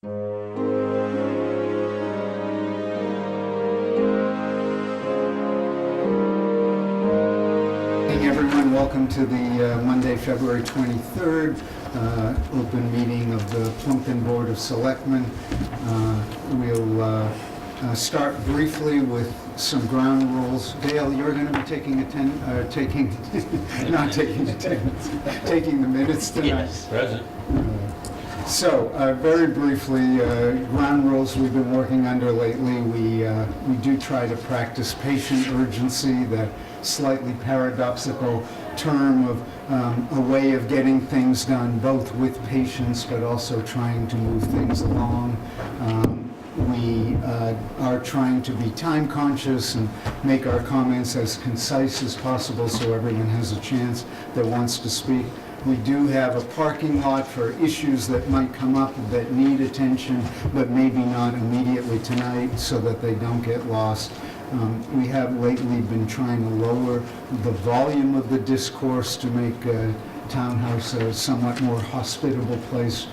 Everyone, welcome to the Monday, February 23rd open meeting of the Plympton Board of Selectmen. We'll start briefly with some ground rules. Dale, you're going to be taking taking the minutes tonight. Yes, present. So, very briefly, ground rules we've been working under lately. We do try to practice patient urgency, that slightly paradoxical term of a way of getting things done, both with patience but also trying to move things along. We are trying to be time conscious and make our comments as concise as possible so everyone has a chance that wants to speak. We do have a parking lot for issues that might come up that need attention, but maybe not immediately tonight, so that they don't get lost. We have lately been trying to lower the volume of the discourse to make Townhouse a somewhat more hospitable place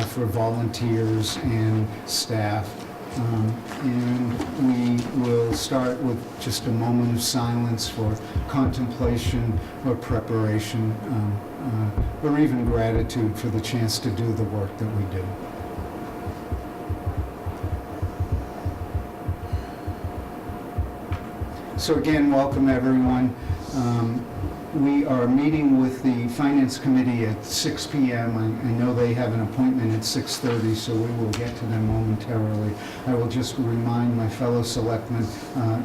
for volunteers and staff. And we will start with just a moment of silence for contemplation or preparation, or even gratitude for the chance to do the work that we do. So again, welcome everyone. We are meeting with the Finance Committee at 6 p.m. I know they have an appointment at 6:30, so we will get to them momentarily. I will just remind my fellow selectmen,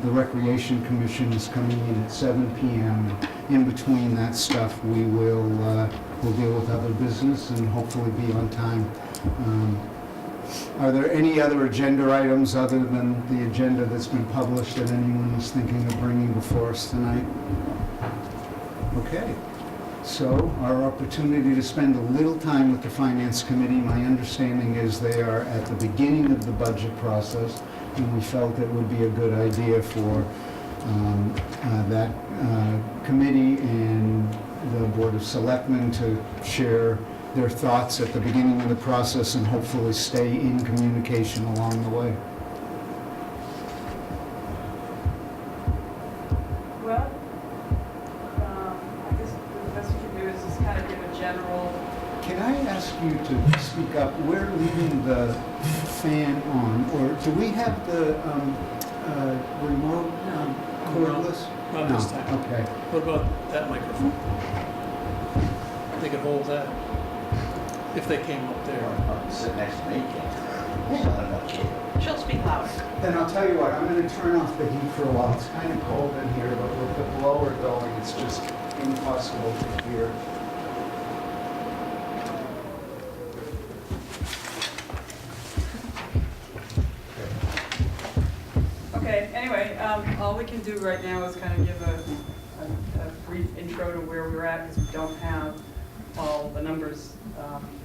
the Recreation Commission is coming in at 7 p.m. In between that stuff, we will we'll deal with other business and hopefully be on time. Are there any other agenda items other than the agenda that's been published that anyone is thinking of bringing before us tonight? Okay, so our opportunity to spend a little time with the Finance Committee. My understanding is they are at the beginning of the budget process, and we felt it would be a good idea for that committee and the Board of Selectmen to share their thoughts at the beginning of the process and hopefully stay in communication along the way. Well, I guess the best we can do is just kind of give a general. Can I ask you to speak up? We're leaving the fan on, or do we have the remote cordless? Not this time. Okay. What about that microphone? They could hold that if they came up there. Sit next to me, She'll speak louder. Then I'll tell you what, I'm going to turn off the heat for a while. It's kind of cold in here, but with the blower going, it's just impossible to hear. Okay, anyway, all we can do right now is kind of give a brief intro to where we're at, because we don't have all the numbers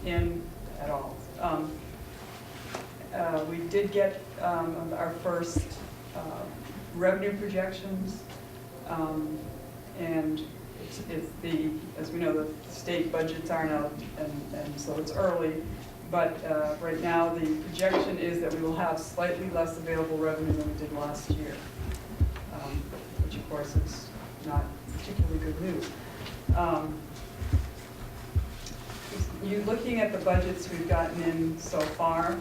in at all. We did get our first revenue projections, and it's the, as we know, the state budgets aren't out, and so it's early. But right now, the projection is that we will have slightly less available revenue than we did last year, which of course is not particularly good news. You looking at the budgets we've gotten in so far,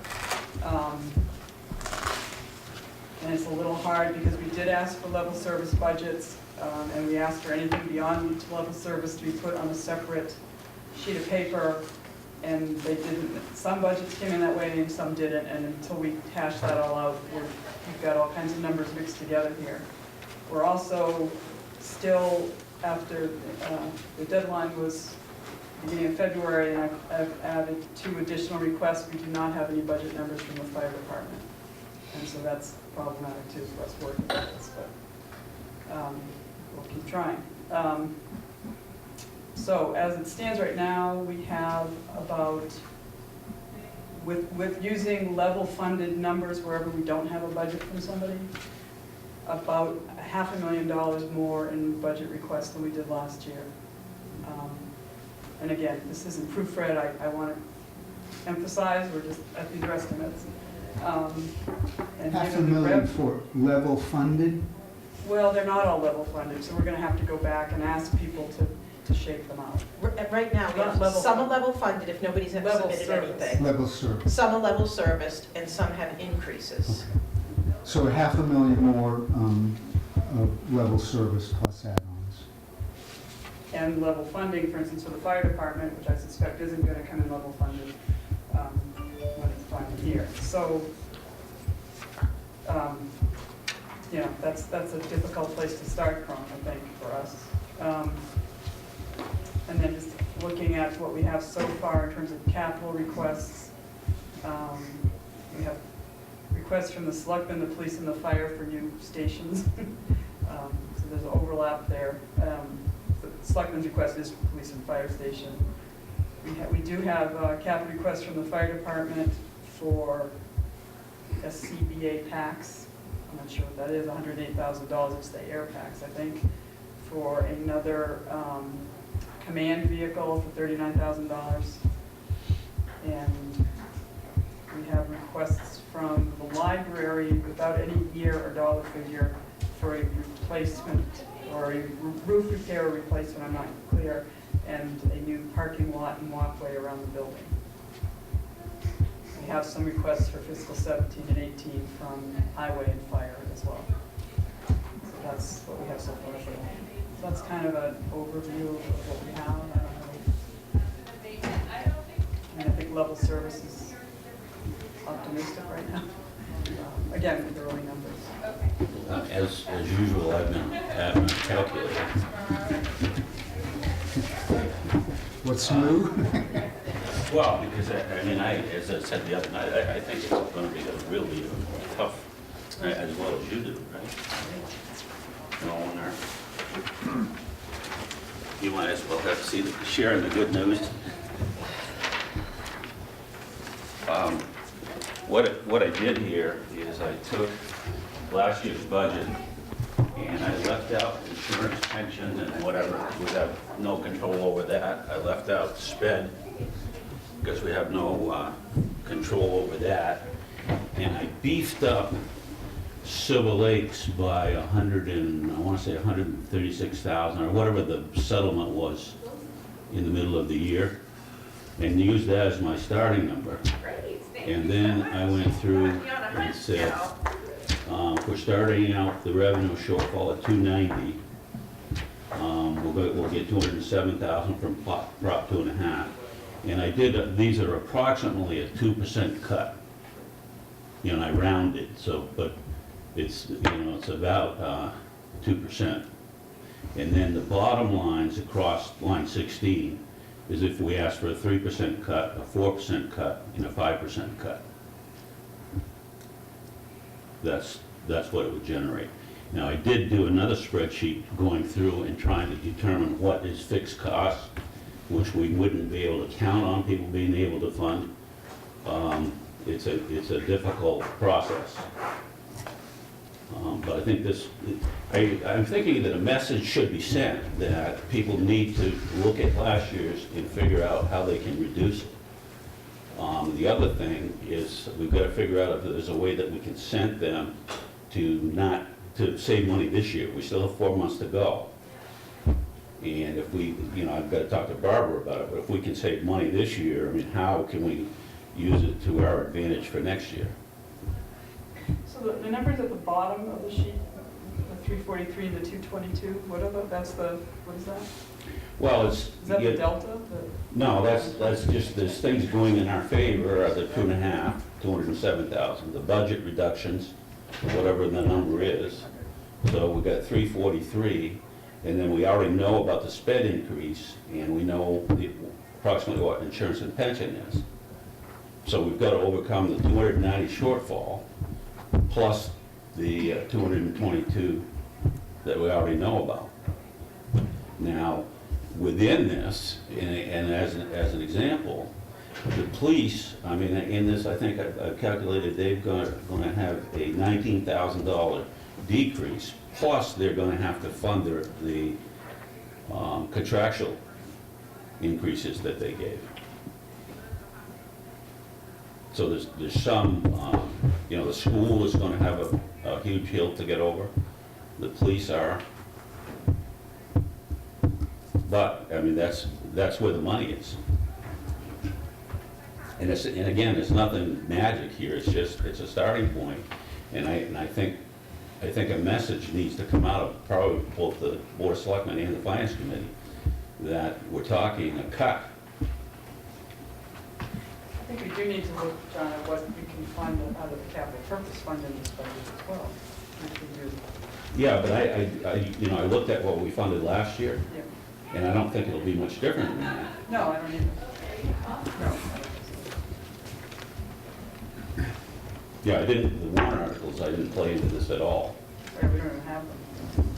and it's a little hard because we did ask for level service budgets, and we asked for anything beyond level service to be put on a separate sheet of paper. And they didn't. Some budgets came in that way and some didn't, and until we hash that all out, we've got all kinds of numbers mixed together here. We're also still, after the deadline was beginning of February, and I've added 2 additional requests. We do not have any budget numbers from the fire department, and so that's problematic too for us working with this, but we'll keep trying. So as it stands right now, we have about, with using level funded numbers wherever we don't have a budget from somebody, about $500,000 more in budget requests than we did last year. And again, this isn't proofread. I want to emphasize, we're just at these estimates. And given the $500,000 for level funded? well, they're not all level funded, so we're gonna have to go back and ask people to shape them out. Right now, we Not have level some are funded. level funded if nobody's ever Level submitted service. anything. Level service. Some are level serviced and some have increases. So $500,000 more of level service plus add-ons. And level funding, for instance, for the fire department, which I suspect isn't gonna come in level funded, when it's funded here. So, you know, that's a difficult place to start from, I think, for us. And then just looking at what we have so far in terms of capital requests, we have requests from the selectmen, the police, and the fire for new stations. So there's an overlap there. The selectmen's request is for police and fire station. We do have capital requests from the fire department for SCBA packs. I'm not sure what that is, $108,000, it's the air packs, I think, for another command vehicle for $39,000. And we have requests from the library without any year or dollar figure for a replacement or a roof repair or replacement, I'm not clear, and a new parking lot and walkway around the building. We have some requests for fiscal 17 and 18 from highway and fire as well. So that's what we have so far. So that's kind of an overview of what we have. And I think level service is optimistic right now. Again, with the early numbers. As usual, I've been calculating. What's new? Well, because I mean, as I said the other night, I think it's going to be a really tough, as well as you do, right? You know, when you might as well have to see sharing the good news. What I did here is I took last year's budget and I left out insurance, pension, and whatever. We have no control over that. I left out sped because we have no control over that. And I beefed up Silver Lakes by I want to say 136,000 or whatever the settlement was in the middle of the year, and used that as my starting number. And then I went through and said, we're starting out the revenue shortfall at 290. We'll get 207,000 from Prop 2.5. And I did, these are approximately a 2% cut. You know, I rounded, so, but it's, you know, it's about 2%. And then the bottom lines across line 16 is if we ask for a 3% cut, a 4% cut, and a 5% cut. That's what it would generate. Now, I did do another spreadsheet going through and trying to determine what is fixed cost, which we wouldn't be able to count on people being able to fund. It's a difficult process. But I think I'm thinking that a message should be sent that people need to look at last year's and figure out how they can reduce it. The other thing is we've got to figure out if there's a way that we can send them to save money this year. We still have 4 months to go. And if we, you know, I've got to talk to Barbara about it, but if we can save money this year, I mean, how can we use it to our advantage for next year? So the numbers at the bottom of the sheet, the 343 and the 222, what is that? Well, Is that the delta? No, that's just, there's things going in our favor are the 2.5, 207,000, the budget reductions, whatever the number is. So we got 343, and then we already know about the sped increase, and we know approximately what insurance and pension is. So we've got to overcome the 290 shortfall, plus the 222 that we already know about. Now, within this, and as an example, the police, I mean, in this, I think I've calculated they're going to have a $19,000 decrease, plus they're going to have to fund the contractual increases that they gave. So there's some, you know, the school is gonna have a huge hill to get over. The police are. But, I mean, that's where the money is. And again, it's nothing magic here, it's a starting point. And I think a message needs to come out of probably both the Board of Selectmen and the Finance Committee, that we're talking a cut. I think we do need to look, John, at what we can fund out of the capital purpose fund in this budget as well, which we do. Yeah, but you know, I looked at what we funded last year, Yeah. and I don't think it'll be much different than that. No, I don't either. No. Yeah, the warrant articles, I didn't play into this at all. Right, we don't even have them.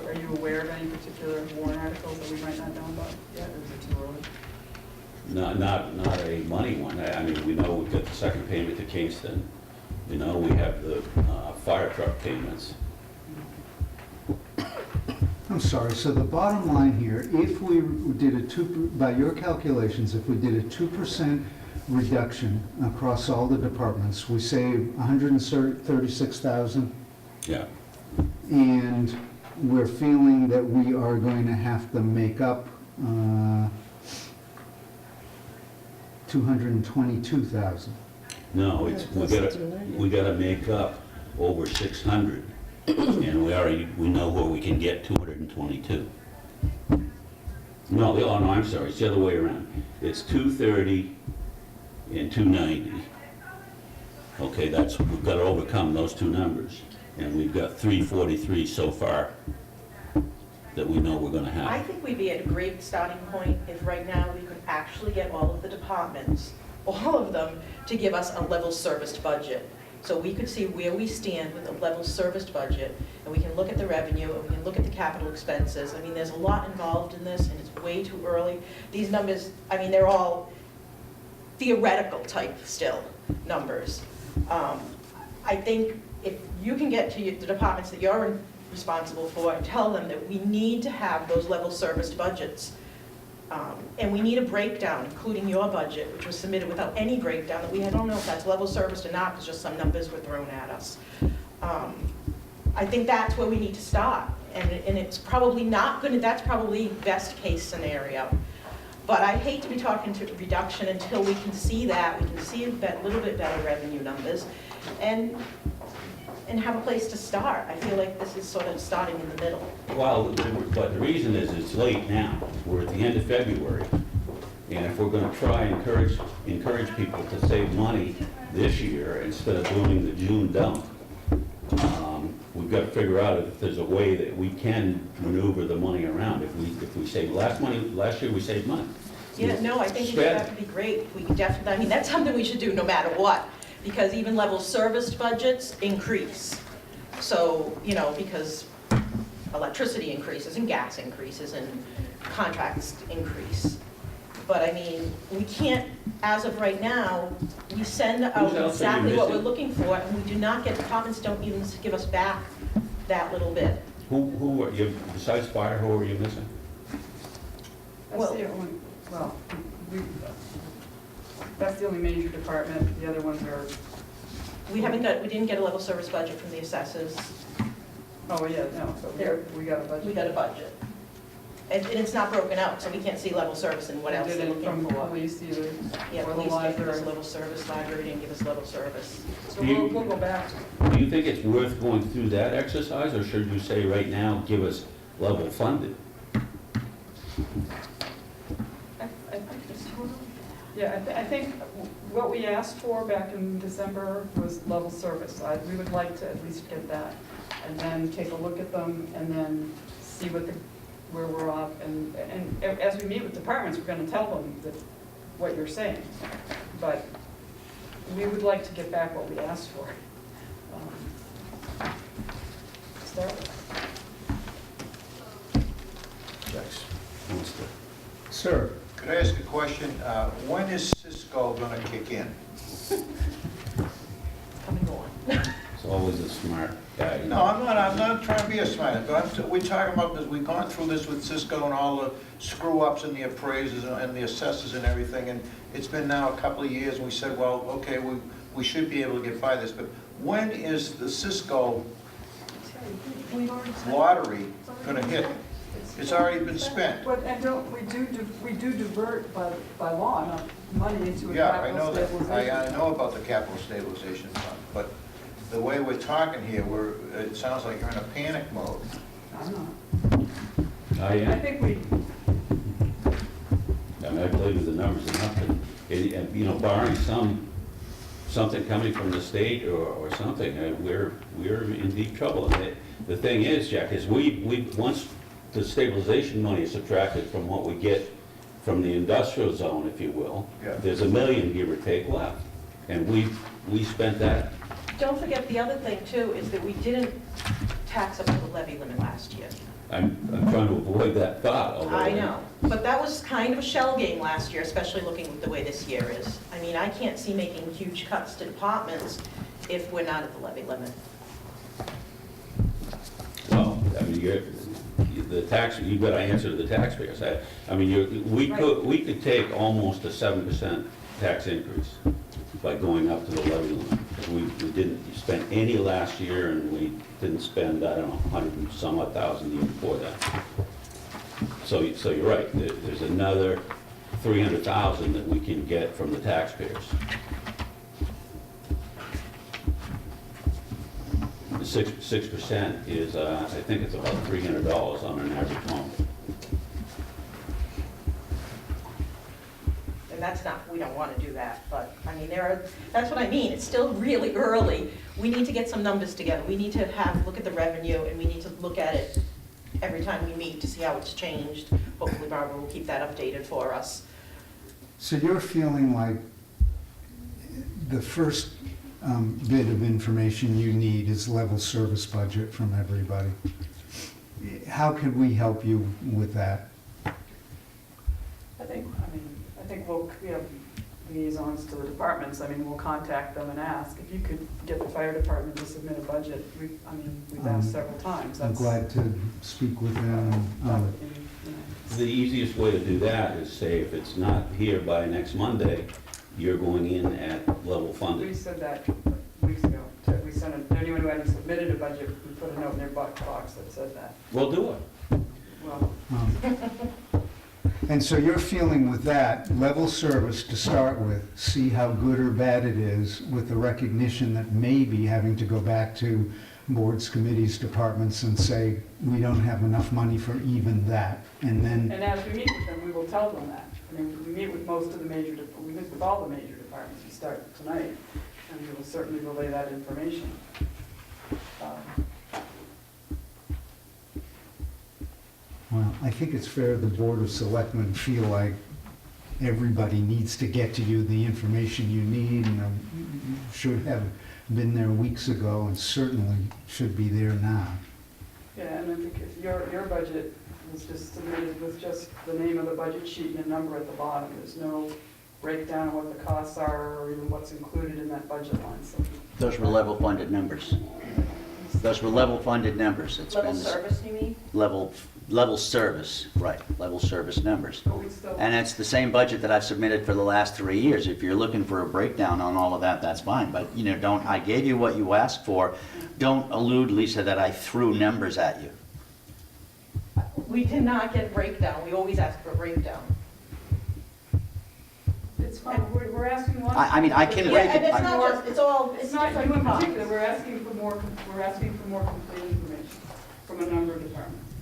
Are you aware of any particular warrant articles that we might not know about yet, or is it too early? Not a money one. I mean, we know we've got the second payment to Kingston. We know we have the fire truck payments. I'm sorry, so the bottom line here, if we did by your calculations, if we did a 2% reduction across all the departments, we save 136,000, Yeah. and we're feeling that we are going to have to make up 222,000. No, we gotta make up over 600. And we know where we can get 222. No, I'm sorry, it's the other way around. It's 230 and 290. Okay, we've got to overcome those two numbers. And we've got 343 so far that we know we're gonna I have. think we'd be at a great starting point if right now we could actually get all of the departments, all of them, to give us a level serviced budget. So we could see where we stand with a level serviced budget, and we can look at the revenue, and we can look at the capital expenses. I mean, there's a lot involved in this, and it's way too early. These numbers, I mean, they're all theoretical type still numbers. I think if you can get to the departments that you're responsible for and tell them that we need to have those level serviced budgets, and we need a breakdown, including your budget, which was submitted without any breakdown, that we don't know if that's level serviced or not, because just some numbers were thrown at us. I think that's where we need to start, and it's probably not gonna, that's probably best case scenario. But I hate to be talking to reduction until we can see that, we can see a little bit better revenue numbers, and have a place to start. I feel like this is sort of starting in the middle. Well, but the reason is it's late now. We're at the end of February. And if we're gonna try and encourage people to save money this year instead of doing the June dump, we've got to figure out if there's a way that we can maneuver the money around. If we save last year we saved money. Yeah, no, I think that would be great. We could definitely, I mean, that's something we should do no matter what, because even level serviced budgets increase. So, you know, because electricity increases and gas increases and contracts increase. But I mean, we can't, as of right now, we send out Whose else are you exactly what we're missing? looking for, and we do not get, departments don't even give us back that little bit. Who are you, besides fire, who are you missing? That's the only, well, that's the only major department, the other ones are, We didn't get a level service budget from the assessors. oh, yeah, no, so we got a budget. We got a budget. And it's not broken out, so we can't see level service and what else Did they're it looking from for. police either, Yeah, or the police didn't give us library. level service, library didn't give us level service. So Do you- we'll go back. Do you think it's worth going through that exercise, or should you say right now, give us level funded? Yeah, I think what we asked for back in December was level service. We would like to at least get that, and then take a look at them, and then see where we're off. And as we meet with departments, we're gonna tell them that, what you're saying. But we would like to get back what we asked for. To start with. Sir? Could I ask a question? When is Cisco going to kick in? Come and go on. So always a smart guy. No, I'm not trying to be a smart, but we're talking about this, we've gone through this with Cisco and all the screw-ups and the appraisers and the assessors and everything, and it's been now a couple of years, and we said, well, okay, we should be able to get by this, but when is the Cisco lottery gonna hit? It's already been spent. But, and don't, we do divert by law enough money into a Yeah, I capital know that, stabilization. I know about the capital stabilization fund, but the way we're talking here, it sounds like you're in a panic mode. I'm not. I I am. think we, I mean, I played with the numbers enough to, and, you know, barring something coming from the state or something, we're in deep trouble. And the thing is, Jack, is we once the stabilization money is subtracted from what we get from the industrial zone, if you will, Yeah. there's $1 million, give or take, left. And we spent that. Don't forget, the other thing too is that we didn't tax up to the levy limit last year. I'm trying to avoid that thought, although. I know, but that was kind of a shell game last year, especially looking at the way this year is. I mean, I can't see making huge cuts to departments if we're not at the levy limit. Well, I mean, you've got to answer to the taxpayers. I mean, we could take almost a 7% tax increase by going up to the levy limit. We didn't spend any last year, and we didn't spend, I don't know, 100 and some odd thousand the year before that. So you're right, there's another 300,000 that we can get from the taxpayers. The 6% is, I think it's about $300 on an average home. And that's not, we don't want to do that, but, I mean, that's what I mean, it's still really early. We need to get some numbers together, we need to look at the revenue, and we need to look at it every time we meet to see how it's changed. Hopefully Barbara will keep that updated for us. So you're feeling like the first bit of information you need is level service budget from everybody. How could we help you with that? I think we'll, we have liaisons to the departments. I mean, we'll contact them and ask if you could get the fire department to submit a budget. We've asked several times. I'm glad to speak with them. The easiest way to do that is say, if it's not here by next Monday, you're going in at level We funded. said that weeks ago. We sent it, anyone who hadn't submitted a budget, we put a note in their box that said that. Well, do it. Well, And so you're feeling with that, level service to start with, see how good or bad it is, with the recognition that maybe having to go back to boards, committees, departments and say, we don't have enough money for even that, and then, and as we meet with them, we will tell them that. I mean, we meet with most of the major, we meet with all the major departments. We start tonight, and we will certainly relay that information. well, I think it's fair the Board of Selectmen feel like everybody needs to get to you the information you need, and you should have been there weeks ago, and certainly should be there now. Yeah, and I think if your budget was just submitted with just the name of the budget sheet and a number at the bottom. There's no breakdown of what the costs are or even what's included in that budget line, so. Those were level funded numbers. Those were level funded numbers. It's Level been service, you mean? level service, right, level service numbers. But we still. And it's the same budget that I've submitted for the last 3 years. If you're looking for a breakdown on all of that, that's fine. But, you know, I gave you what you asked for. Don't allude, Lisa, that I threw numbers at you. We did not get a breakdown, we always ask for a breakdown. It's fine, we're asking one. I mean, I can Yeah, break and it. it's not just, It's not you in different particular, costs. we're asking for more complete information from a number of departments.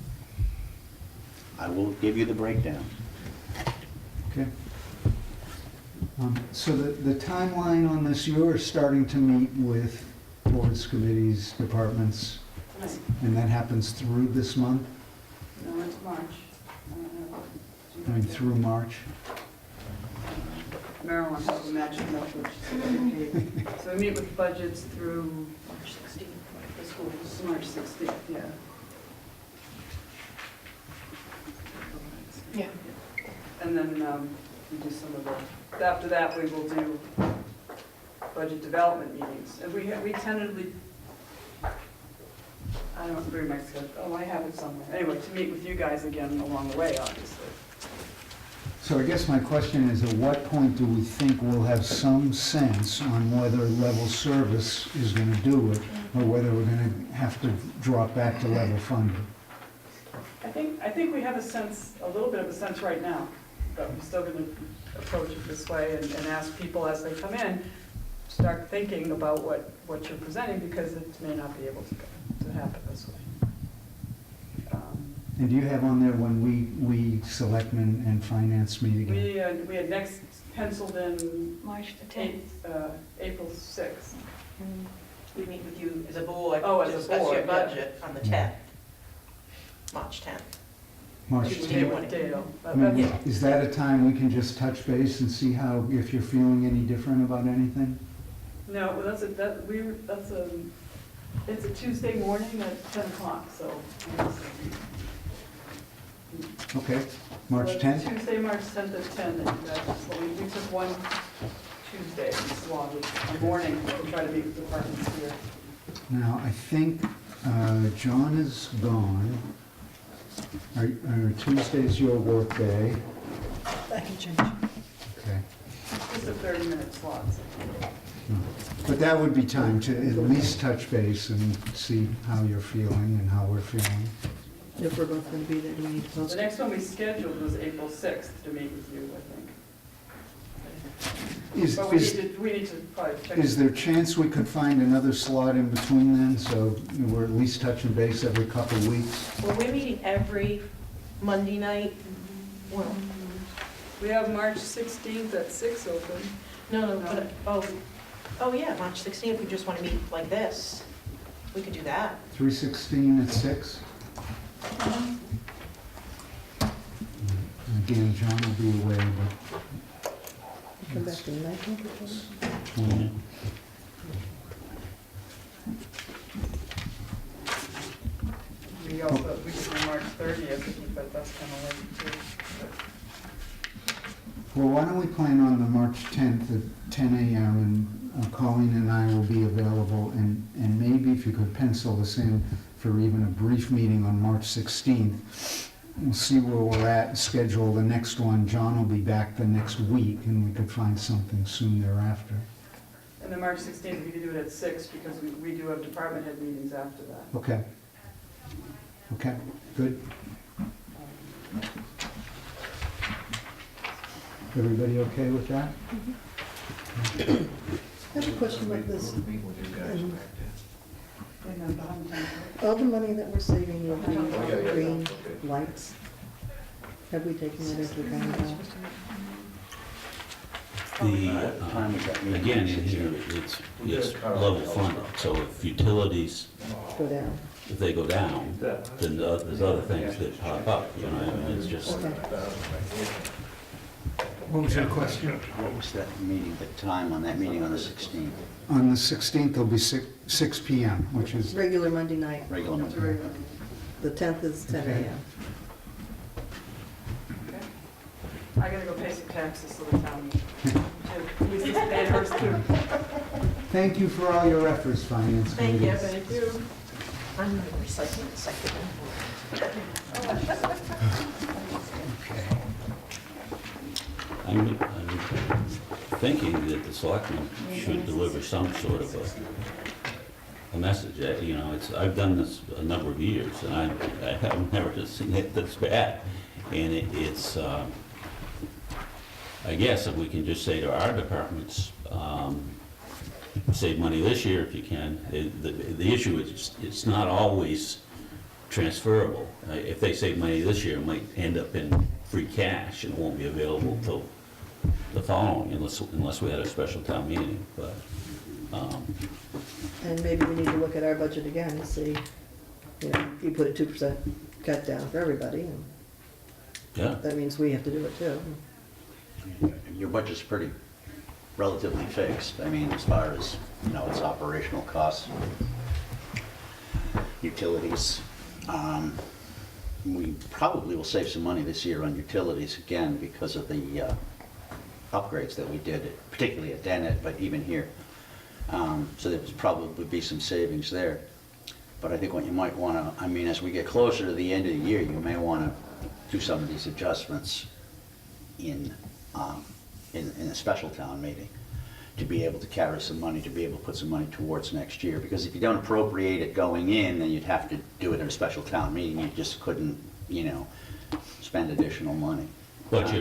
I will give you the breakdown. Okay. So the timeline on this, you're starting to meet with boards, committees, departments, Tonight, and that happens through this month? no, it's March. I mean, through March? Maryland has a magic number, which is okay. So we meet with budgets through March 16th, the schools. March 16th, yeah. Yeah. And then we do some of the, after that, we will do budget development meetings. And we tentatively I don't bring my schedule, oh, I have it somewhere. Anyway, to meet with you guys again along the way, obviously. So I guess my question is, at what point do we think we'll have some sense on whether level service is gonna do it, or whether we're gonna have to drop back to level funded? I think we have a sense, a little bit of a sense right now, but we're still gonna approach it this way and ask people as they come in, start thinking about what you're presenting, because it may not be able to happen this way. And do you have on there when we selectmen and finance meet again? We had next penciled in March the 10th. April 6th. We meet with you as a board Oh, to as a discuss your board, yeah. budget on the Yeah. 10th, March 10th. March Tuesday 10th? morning. Dale. I mean, is that a time we can just touch base and see how, if you're feeling any different about anything? No, well, it's a Tuesday morning at 10 o'clock, so. Okay, March So it's 10th? Tuesday, March 10th at 10, that you guys, so we took one Tuesday, this long, a morning, to try to meet with departments here. Now, I think John is gone. Are Tuesday's your work day? I can change. Okay. Just a 30-minute slot. But that would be time to at least touch base and see how you're feeling and how we're feeling. If we're both going to be there, do we need to post The it? next one we scheduled was April 6th to meet with you, I think. Is, But we is, need to probably check. is there a chance we could find another slot in between then, so we're at least touching base every couple of weeks? Well, we're meeting every Monday night. Well, We have March 16th at 6 open. no, oh yeah, March 16th, we just want to meet like this. We could do that. 3:16 at 6? Again, John will be away, but Come back to the 19th or something? 20. We also, we could do March 30th, but that's kind of late too. Well, why don't we plan on the March 10th at 10 a.m. and Colleen and I will be available, and maybe if you could pencil this in for even a brief meeting on March 16th. We'll see where we're at, schedule the next one. John will be back the next week, and we could find something soon thereafter. And then March 16th, we could do it at 6 because we do have department head meetings after that. Okay. Okay, good. Everybody okay with that? I have a question about this. And then behind the- All the money that we're saving with the green lights, have we taken that into account at all? Time was that meeting? Again, in here, it's level funded, so if utilities, Go down? if they go down, then there's other things that pop up, you know, I mean, it's just, Okay. What was your question? What was that meeting, the time on that meeting on the 16th? On the 16th, it'll be 6 p.m., which is, Regular Monday night. Regular That's meeting. very- The 10th is 10 Okay. a.m. Okay. I gotta go pay some taxes to the town. At least it's paid hers too. thank you for all your efforts, Finance Thank Committee. you. Thank you. I'm going to recycle the second. I'm thinking that the selectmen should deliver some sort of a message, you know, I've done this a number of years, and I have never seen it this bad. And it's, I guess if we can just say to our departments, save money this year if you can. The issue is, it's not always transferable. If they save money this year, it might end up in free cash and won't be available till the following, unless we had a special town meeting, but, And maybe we need to look at our budget again and see, you know, if you put a 2% cut down for everybody, and yeah. that means we have to do it too. Your budget's pretty relatively fixed, I mean, as far as, you know, its operational costs, utilities. We probably will save some money this year on utilities again because of the upgrades that we did, particularly at Dennett, but even here. So there's probably be some savings there. But I think what you might want to, I mean, as we get closer to the end of the year, you may want to do some of these adjustments in a special town meeting, to be able to carry some money, to be able to put some money towards next year. Because if you don't appropriate it going in, then you'd have to do it in a special town meeting. You just couldn't, you know, spend additional money. But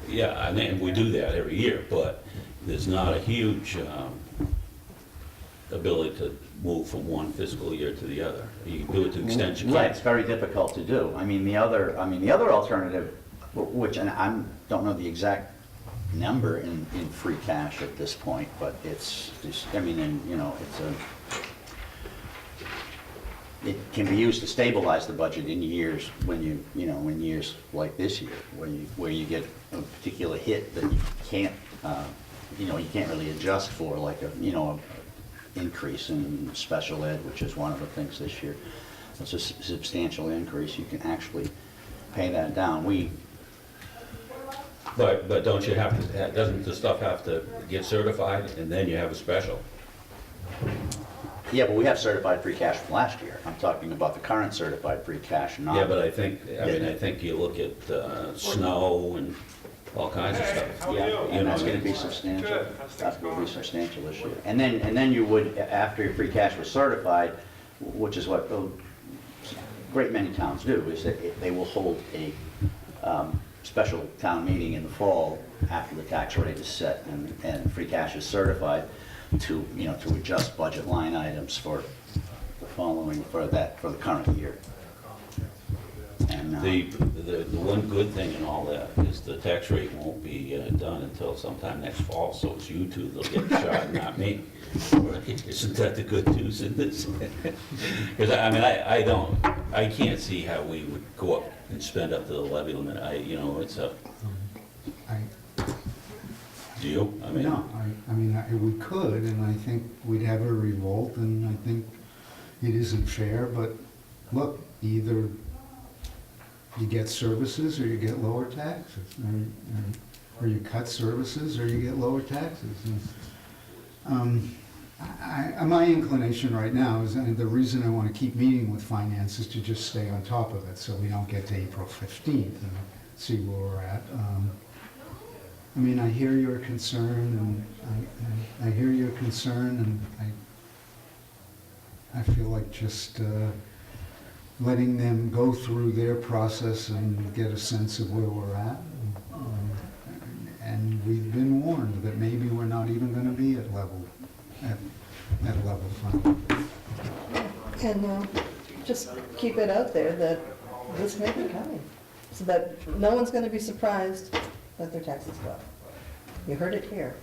yeah, I mean, we do that every year, but there's not a huge ability to move from one fiscal year to the other. You can do it to the extent you Yeah, can. it's very difficult to do. I mean, the other alternative, which, and I don't know the exact number in free cash at this point, but it's, I mean, and, you know, it can be used to stabilize the budget in years when you know, in years like this year, where you get a particular hit that you can't, you know, you can't really adjust for, like a, you know, a increase in special ed, which is one of the things this year. It's a substantial increase. You can actually pay that down. But don't you have to, doesn't the stuff have to get certified and then you have a special? Yeah, but we have certified free cash from last year. I'm talking about the current certified free cash, not. Yeah, but I think you look at snow and all kinds of stuff. Yeah, You and know, that's gonna be substantial. That's gonna be substantial this year. And then you would, after your free cash was certified, which is what a great many towns do, is that they will hold a special town meeting in the fall after the tax rate is set and free cash is certified to, you know, to adjust budget line items for the following, for the current year. And, the one good thing in all that is the tax rate won't be done until sometime next fall, so it's you two that'll get the shot, not me. Isn't that the good news in this? Because, I mean, I can't see how we would go up and spend up to the levy limit. You know, it's a, do you? I mean, No, I mean, we could, and I think we'd have a revolt, and I think it isn't fair, but look, either you get services or you get lower taxes, or you cut services or you get lower taxes. And, my inclination right now is, and the reason I want to keep meeting with finance is to just stay on top of it, so we don't get to April 15th and see where we're at. I mean, I hear your concern, and I hear your concern, and I feel like just letting them go through their process and get a sense of where we're at. And we've been warned that maybe we're not even going to be at level funding. And just keep it out there that this may be coming, so that no one's gonna be surprised that their taxes go up. You heard it here.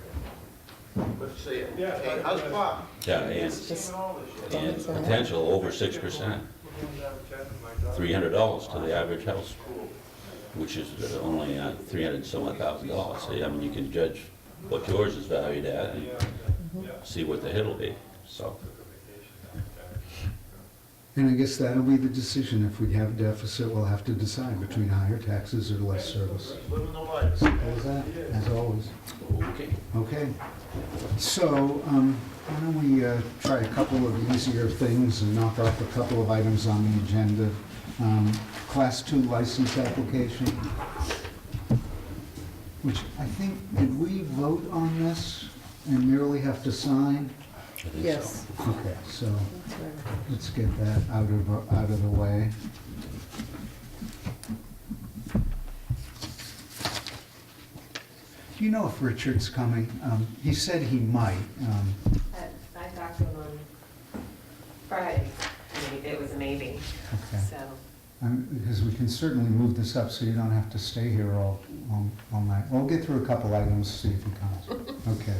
Hey, how's Bob? yeah, It's just, and potential over 6%. $300 to the average house, which is only $300 and some odd thousand. So, I mean, you can judge what yours is valued at and see what the hit will be, so. And I guess that'll be the decision. If we have a deficit, we'll have to decide between higher taxes or less service. Simple as that, as always. Okay. Okay. So, why don't we try a couple of easier things and knock off a couple of items on the agenda. Class 2 license application, which I think, did we vote on this and merely have to sign? I think so. yes, Okay, so that's right. let's get that out of the way. Do you know if Richard's coming? He said he might. I talked to him on Friday, and it was amazing, Okay. so. Because we can certainly move this up so you don't have to stay here all night. We'll get through a couple items, see if he comes. Okay.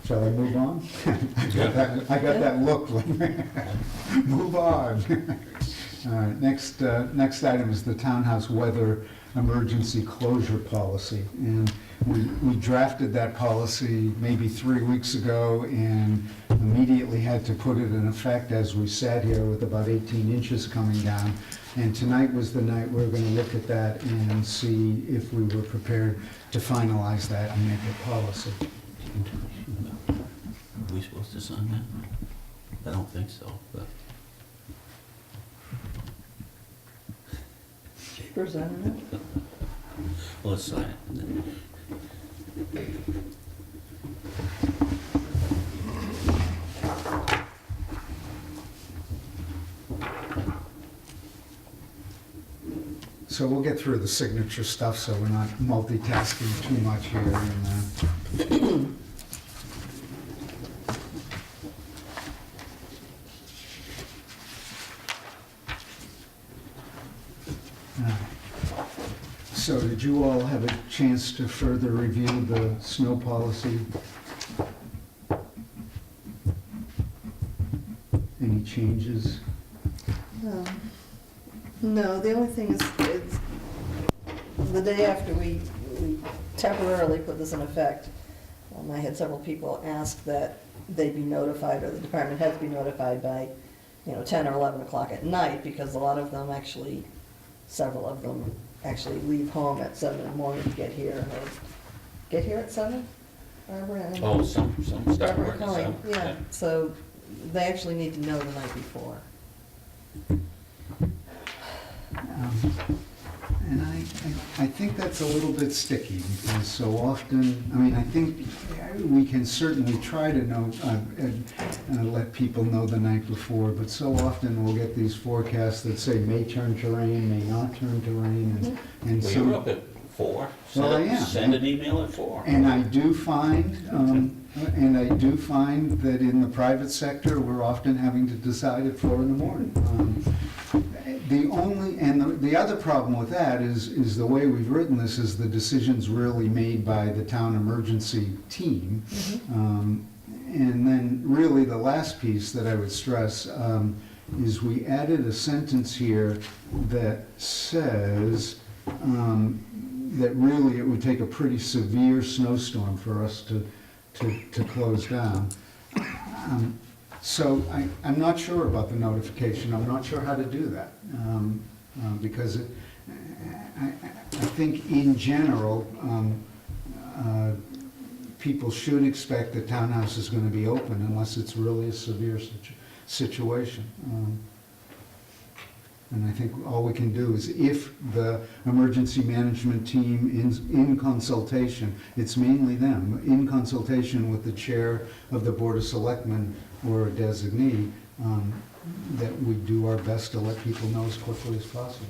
Shall I move on? I got that look. Move on. All right, next item is the townhouse weather emergency closure policy. And we drafted that policy maybe 3 weeks ago and immediately had to put it in effect as we sat here with about 18 inches coming down. And tonight was the night we were going to look at that and see if we were prepared to finalize that and make it policy. Are we supposed to sign that? I don't think so, but. Papers, I don't know. Well, let's sign it. And then- So we'll get through the signature stuff so we're not multitasking too much here. And, So did you all have a chance to further review the snow policy? Any changes? No, the only thing is, it's the day after we temporarily put this in effect, I had several people ask that they be notified, or the department heads be notified by, 10 or 11 o'clock at night, because a lot of them actually, several of them actually leave home at 7 in the morning to get here. Or get here at 7, Barbara? and- Oh, some start Barbara working, Cullen, some. yeah, so they actually need to know the night before. And I think that's a little bit sticky, because so often, I mean, I think we can certainly try to know, let people know the night before, but so often we'll get these forecasts that say may turn to rain, may not turn to rain, and Well, some. you're up at 4. Well, I am. Send an email at 4. And I do find, that in the private sector, we're often having to decide at 4 in the morning. The other problem with that is the way we've written this is the decision's really made by the town emergency team. And then really the last piece that I would stress is we added a sentence here that says that really it would take a pretty severe snowstorm for us to close down. So I'm not sure about the notification. I'm not sure how to do that. Because I think in general, people should expect the townhouse is going to be open unless it's really a severe situation. And I think all we can do is if the emergency management team in consultation, it's mainly them, in consultation with the chair of the Board of Selectmen or a designee, that we do our best to let people know as quickly as possible.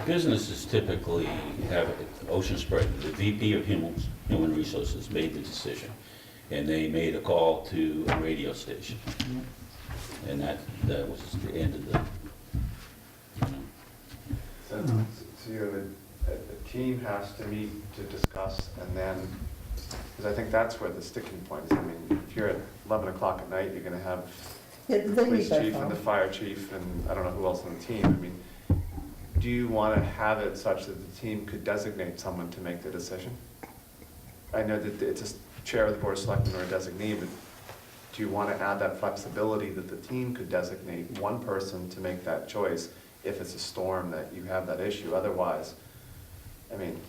Businesses typically have ocean spray. The VP of Human Resources made the decision, and they made a call to a radio station. And that was the end of the, So you have a team has to meet to discuss, and then, because I think that's where the sticking point is. I mean, if you're at 11 o'clock at night, you're gonna have Yeah, the they police meet by chief and the phone. fire chief, and I don't know who else on the team. I mean, do you want to have it such that the team could designate someone to make the decision? I know that it's a chair of the board of selectmen or a designee, but do you want to add that flexibility that the team could designate one person to make that choice if it's a storm that you have that issue? Otherwise, I mean,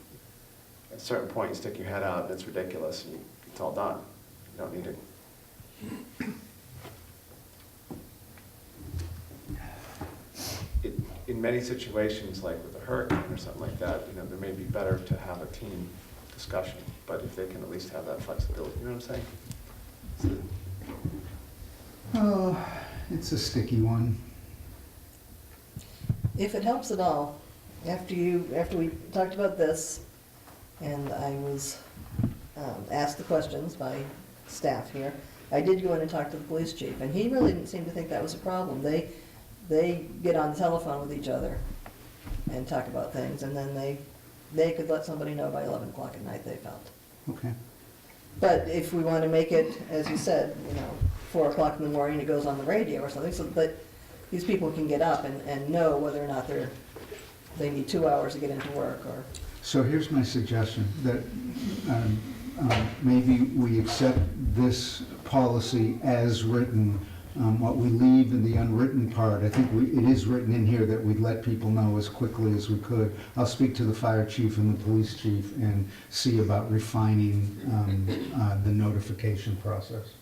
at a certain point, you stick your head out, it's ridiculous, and it's all done. You don't need it. In many situations, like with a hurricane or something like that, there may be better to have a team discussion, but if they can at least have that flexibility, you know what I'm saying? Oh, it's a sticky one. If it helps at all, after we talked about this, and I was asked the questions by staff here, I did go in and talk to the police chief, and he really didn't seem to think that was a problem. They get on the telephone with each other and talk about things, and then they could let somebody know by 11 o'clock at night, they felt. Okay. But if we want to make it, as you said, 4 o'clock in the morning, it goes on the radio or something, so that these people can get up and know whether or not they need 2 hours to get into work, or, So here's my suggestion, that maybe we accept this policy as written. What we leave in the unwritten part, I think it is written in here that we'd let people know as quickly as we could. I'll speak to the fire chief and the police chief and see about refining the notification process.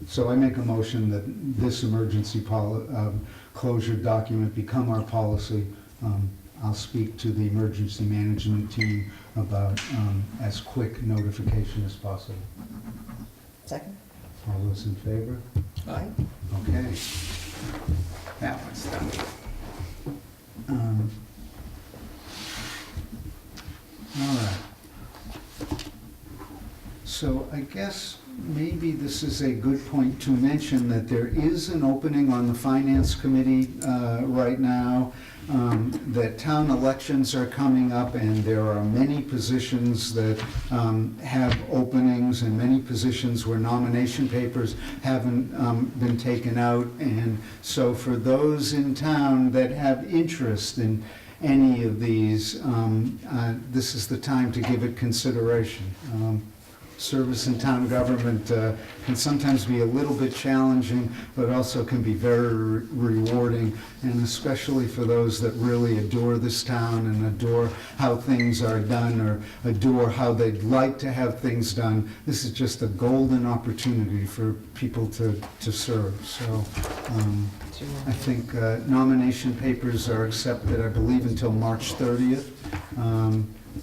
So I make a motion that this emergency closure document become our policy. I'll speak to the emergency management team about as quick notification as possible. second? All those in favor? Aye. Okay. That one's done. All right. So I guess maybe this is a good point to mention that there is an opening on the Finance Committee right now, that town elections are coming up, and there are many positions that have openings, and many positions where nomination papers haven't been taken out. And so for those in town that have interest in any of these, this is the time to give it consideration. Service in town government can sometimes be a little bit challenging, but also can be very rewarding, and especially for those that really adore this town and adore how things are done, or adore how they'd like to have things done. This is just a golden opportunity for people to serve. So I think nomination papers are accepted, I believe, until March 30th.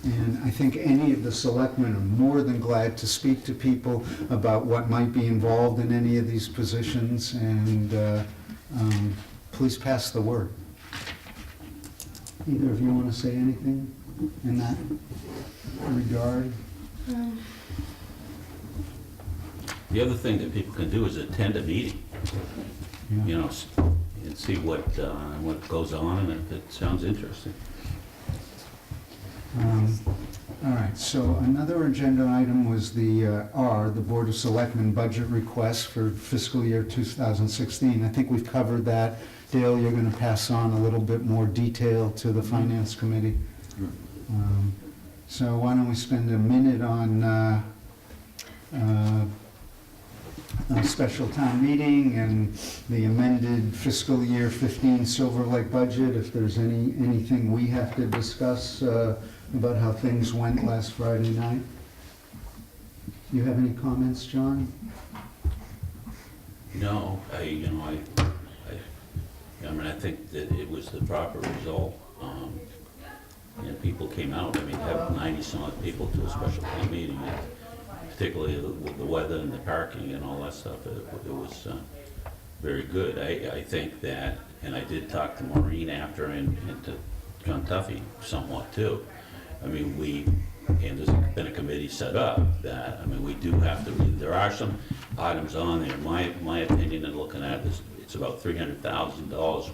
And I think any of the selectmen are more than glad to speak to people about what might be involved in any of these positions, and please pass the word. Either of you want to say anything in that regard? The other thing that people can do is attend a meeting, Yeah. you know, and see what goes on, and if it sounds interesting. All right, so another agenda item was the Board of Selectmen budget request for fiscal year 2016. I think we've covered that. Dale, you're going to pass on a little bit more detail to the Finance Committee. So why don't we spend a minute on a special town meeting and the amended fiscal year 15 Silver Lake budget, if there's anything we have to discuss about how things went last Friday night. You have any comments, John? No, I mean, I think that it was the proper result. And people came out, I mean, have 90-some odd people to a special town meeting, and particularly with the weather and the parking and all that stuff, it was very good. I think that, and I did talk to Maureen after, and to John Tuffy somewhat too. I mean, and there's been a committee set up that, I mean, we do have to, there are some items on there, my opinion in looking at this, it's about $300,000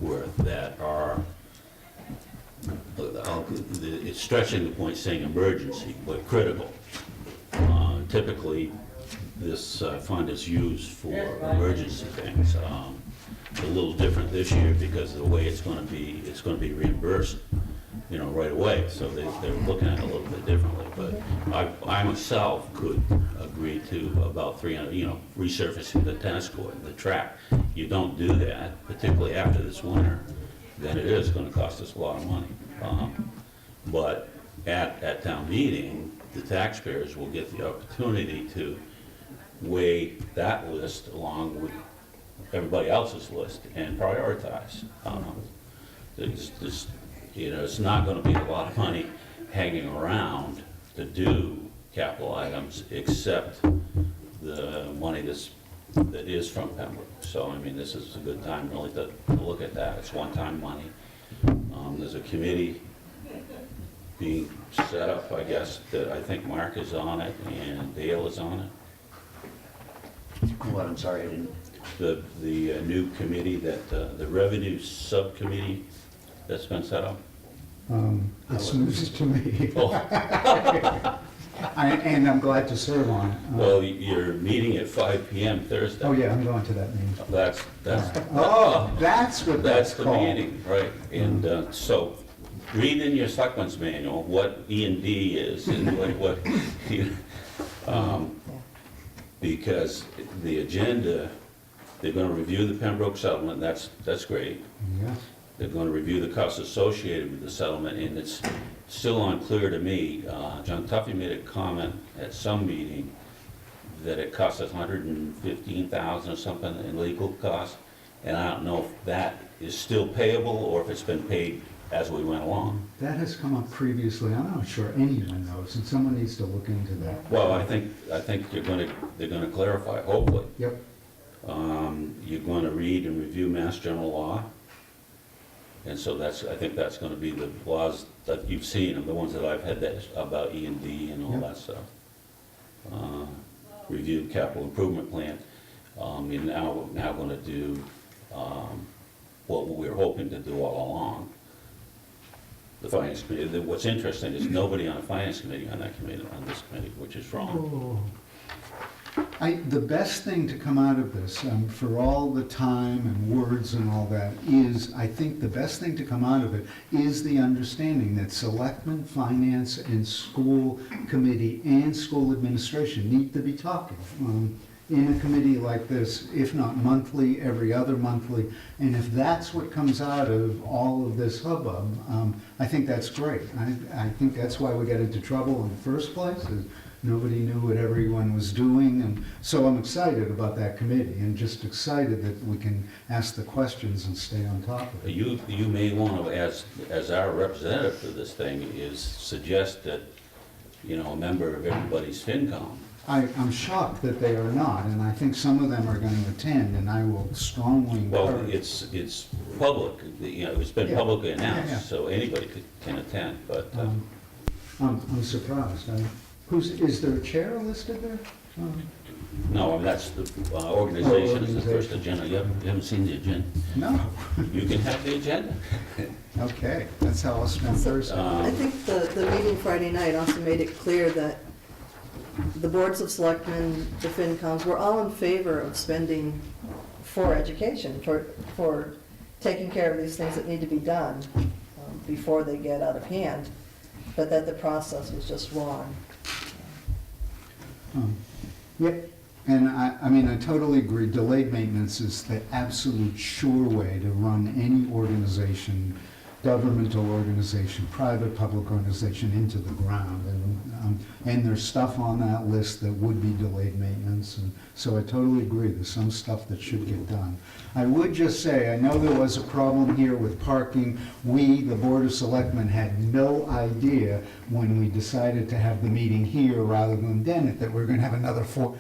worth that are, it's stretching the point saying emergency, but critical. Typically, this fund is used for emergency things. A little different this year because of the way it's going to be reimbursed, you know, right away. So they're looking at it a little bit differently. But I myself could agree to about 300, you know, resurfacing the tennis court and the track. You don't do that, particularly after this winter, then it is going to cost us a lot of money. But at town meeting, the taxpayers will get the opportunity to weigh that list along with everybody else's list and prioritize. You know, it's not going to be a lot of money hanging around to do capital items, except the money that is from Pembroke. So, I mean, this is a good time really to look at that. It's one-time money. There's a committee being set up, I guess, that I think Mark is on it and Dale is on it. What, I'm sorry, I didn't. The new committee that, the revenue subcommittee that's been set up. It's news to me. Oh. And I'm glad to serve on it. Well, you're meeting at 5 PM Thursday. Oh, yeah, I'm going to that meeting. That's, Oh, that's what that's that's the called. meeting, right? And so, read in your Selectmen's manual what E and D is and what, because the agenda, they're gonna review the Pembroke settlement, that's great. Yes. They're gonna review the costs associated with the settlement, and it's still unclear to me. John Tuffy made a comment at some meeting that it cost us $115,000 or something in legal costs, and I don't know if that is still payable or if it's been paid as we went along. That has come up previously. I'm not sure anyone knows, and someone needs to look into that. Well, I think they're gonna clarify, hopefully. Yep. You're gonna read and review Mass General Law. And so I think that's gonna be the laws that you've seen, and the ones that I've had that, about E and D and all Yep. that stuff. Review capital improvement plan. We're now gonna do, what we were hoping to do all along. The finance committee, what's interesting is nobody on the finance committee on that committee, on this committee, which is wrong. The best thing to come out of this, for all the time and words and all that, is, I think the best thing to come out of it is the understanding that selectmen, finance, and school committee and school administration need to be talking in a committee like this, if not monthly, every other monthly. And if that's what comes out of all of this hubbub, I think that's great. I think that's why we got into trouble in the first place, is nobody knew what everyone was doing. And so I'm excited about that committee, and just excited that we can ask the questions and stay on top of it. You may want to, as our representative for this thing, is suggest that, a member of everybody's FinCom. I'm shocked that they are not, and I think some of them are going to attend, and I will strongly Well, encourage. it's public, it's been Yeah. publicly Yeah, yeah. announced, so anybody can attend, but, I'm surprised. Is there a chair listed there? no, I mean, that's the organization is the first agenda. You haven't seen the agenda? No. You can have the agenda. Okay, that's how I'll spend Thursday. I think the meeting Friday night also made it clear that the boards of selectmen, the FinComs, we're all in favor of spending for education, for taking care of these things that need to be done before they get out of hand, but that the process was just wrong. Yep, and I totally agree. Delayed maintenance is the absolute sure way to run any organization, governmental organization, private, public organization, into the ground. And there's stuff on that list that would be delayed maintenance, and so I totally agree. There's some stuff that should get done. I would just say, I know there was a problem here with parking. We, the Board of Selectmen, had no idea when we decided to have the meeting here rather than Dennett that we're gonna have another 4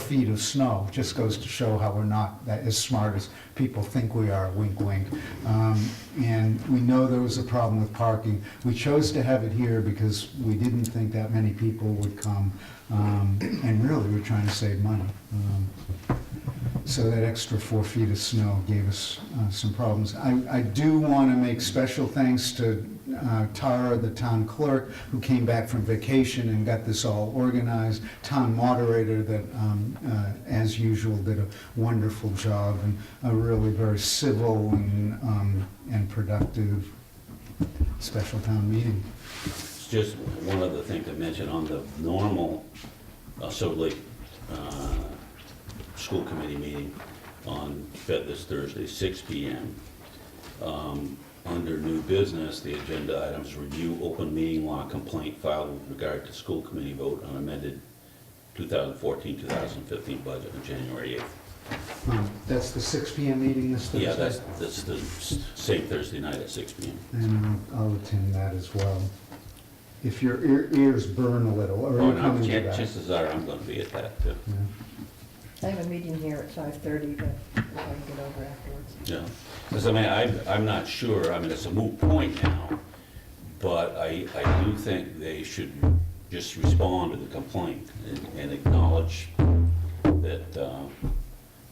feet of snow. Just goes to show how we're not that as smart as people think we are, wink, wink. And we know there was a problem with parking. We chose to have it here because we didn't think that many people would come. And really, we're trying to save money. So that extra 4 feet of snow gave us some problems. I do want to make special thanks to Tara, the town clerk, who came back from vacation and got this all organized. Town moderator that, as usual, did a wonderful job, and a really very civil and productive special town meeting. It's just one other thing to mention on the normal Silver Lake school committee meeting on this Thursday, 6 PM. Under new business, the agenda items: review open meeting law complaint filed with regard to school committee vote on amended 2014-2015 budget on January 8th. That's the 6 PM meeting this Thursday? Yeah, that's the same Thursday night at 6 PM. And I'll attend that as well. If your ears burn a little, or Oh, you're no, coming to that. chances are I'm gonna be at that too. Yeah. I have a meeting here at 5:30, but if I can get over afterwards. Yeah, because I'm not sure, it's a moot point now, but I do think they should just respond to the complaint and acknowledge that,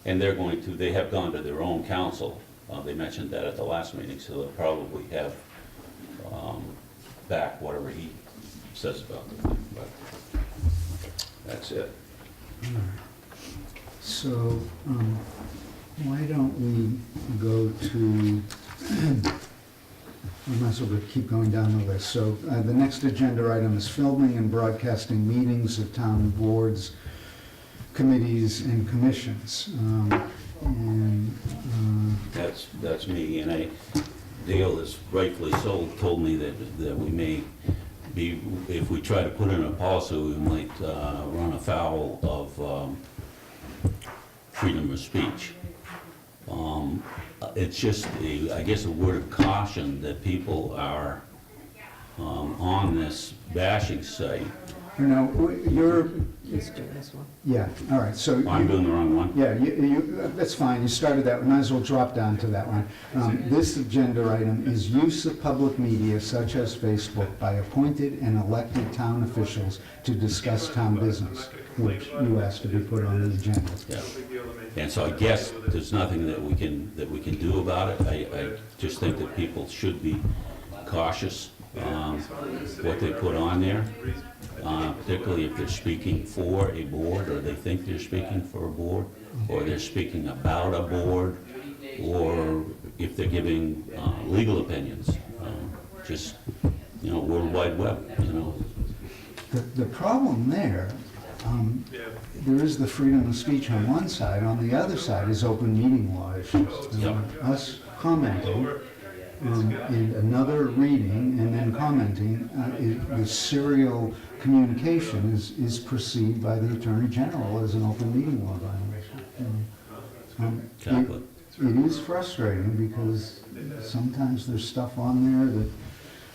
and they have gone to their own counsel. They mentioned that at the last meeting, so they'll probably have back whatever he says about the thing. But That's it. So, why don't we go to, I might as well keep going down the list. So, the next agenda item is filming and broadcasting meetings of town boards, committees, and commissions. That's me, and Dale has rightfully so told me that we may be, if we try to put in a policy, we might run afoul of freedom of speech. It's just, I guess, a word of caution that people are on this bashing site. You know, you're, Just do this one. yeah, all right, so. I'm doing the wrong one? Yeah, that's fine, you started that, might as well drop down to that one. This agenda item is use of public media such as Facebook by appointed and elected town officials to discuss town business, which you asked to be put on the agenda. Yeah. And so I guess there's nothing that we can do about it. I just think that people should be cautious what they put on there, particularly if they're speaking for a board, or they think they're speaking for a board, or they're speaking about a board, or if they're giving legal opinions. Just, World Wide Web, The problem there is the freedom of speech on one side, on the other side is open meeting law issues. Yep. Us commenting, and another reading and then commenting, the serial communication is perceived by the Attorney General as an open meeting law violation. Exactly. It is frustrating because sometimes there's stuff on there that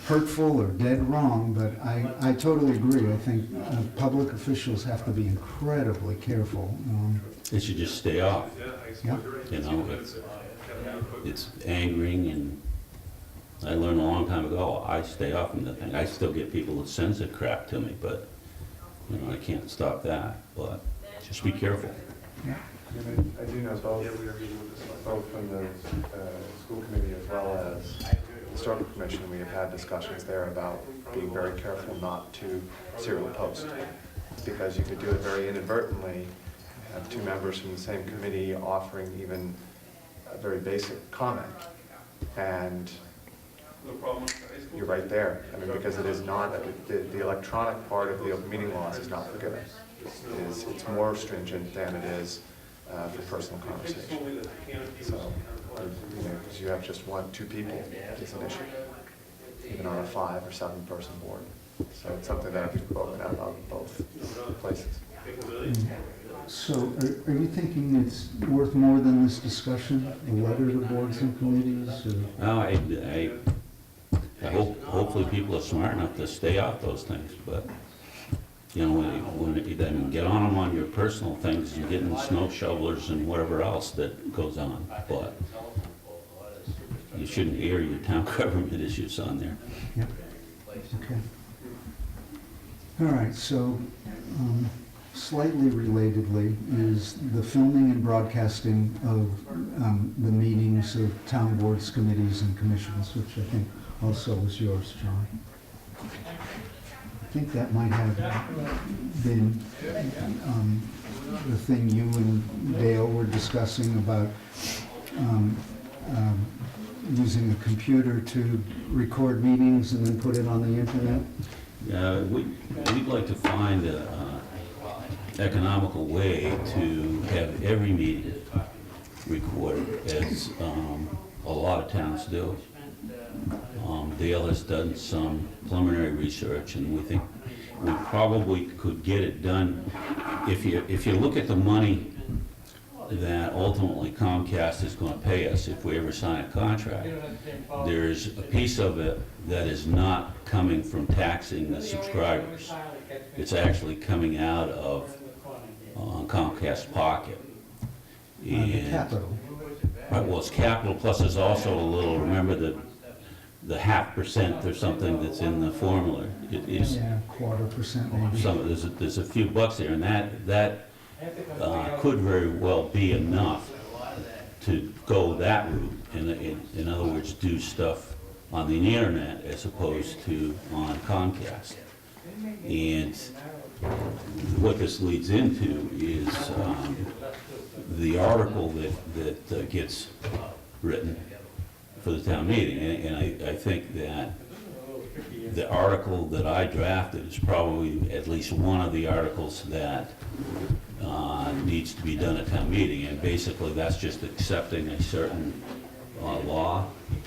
hurtful or dead wrong, but I totally agree. I think public officials have to be incredibly careful. It should just stay off. Yeah. It's angering, and I learned a long time ago, I stay off from the thing. I still get people that sends that crap to me, but, I can't stop that, but just be careful. I do know both from the school committee as well as the historical commission, we have had discussions there about being very careful not to serial post, because you could do it very inadvertently, have two members from the same committee offering even a very basic comment, and you're right there. I mean, because it is not, the electronic part of the open meeting laws is not forgiven. It's more stringent than it is for personal conversation. So, because you have just two people, it's an issue, even on a 5 or 7 person board. So it's something that I've spoken out about in both places. So are you thinking it's worth more than this discussion, a letter to boards and committees? Or? No, I hope, hopefully people are smart enough to stay off those things, but, when you then get on them on your personal things, you get in snow shovelers and whatever else that goes on, but you shouldn't air your town government issues on there. Yep. Okay. All right, so slightly relatedly is the filming and broadcasting of the meetings of town boards, committees, and commissions, which I think also was yours, John. I think that might have been the thing you and Dale were discussing about using a computer to record meetings and then put it on the internet. We'd like to find an economical way to have every meeting recorded, as a lot of towns do. Dale has done some preliminary research, and we think we probably could get it done. If you look at the money that ultimately Comcast is going to pay us if we ever sign a contract, there's a piece of it that is not coming from taxing the subscribers. It's actually coming out of Comcast's pocket. The capital. Right, well, it's capital, plus there's also a little, remember the 0.5% or something that's in the formula. It is Yeah, 1/4% maybe. there's a few bucks there, and that could very well be enough to go that route. In other words, do stuff on the internet as opposed to on Comcast. And what this leads into is the article that gets written for the town meeting. And I think that the article that I drafted is probably at least one of the articles that needs to be done at town meeting. And basically, that's just accepting a certain law.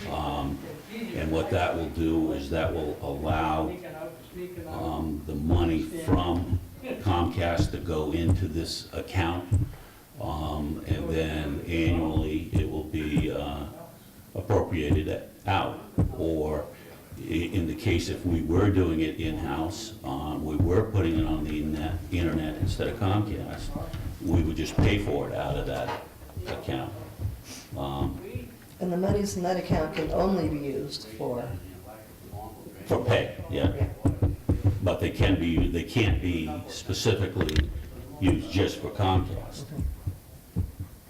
And what that will do is that will allow the money from Comcast to go into this account. And then annually, it will be appropriated out. Or in the case if we were doing it in-house, we were putting it on the internet instead of Comcast, we would just pay for it out of that account. And the monies in that account can only be used for, For pay, yeah. But they can't be specifically used just for Comcast.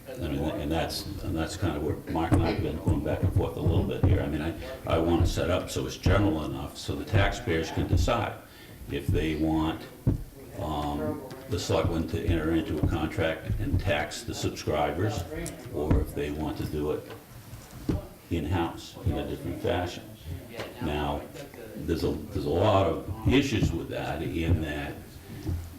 I mean, and that's kind of where Mark and I have been going back and forth a little bit here. I mean, I want to set up so it's general enough so the taxpayers can decide if they want the selectmen to enter into a contract and tax the subscribers, or if they want to do it in-house in a different fashion. Now, there's a lot of issues with that in that,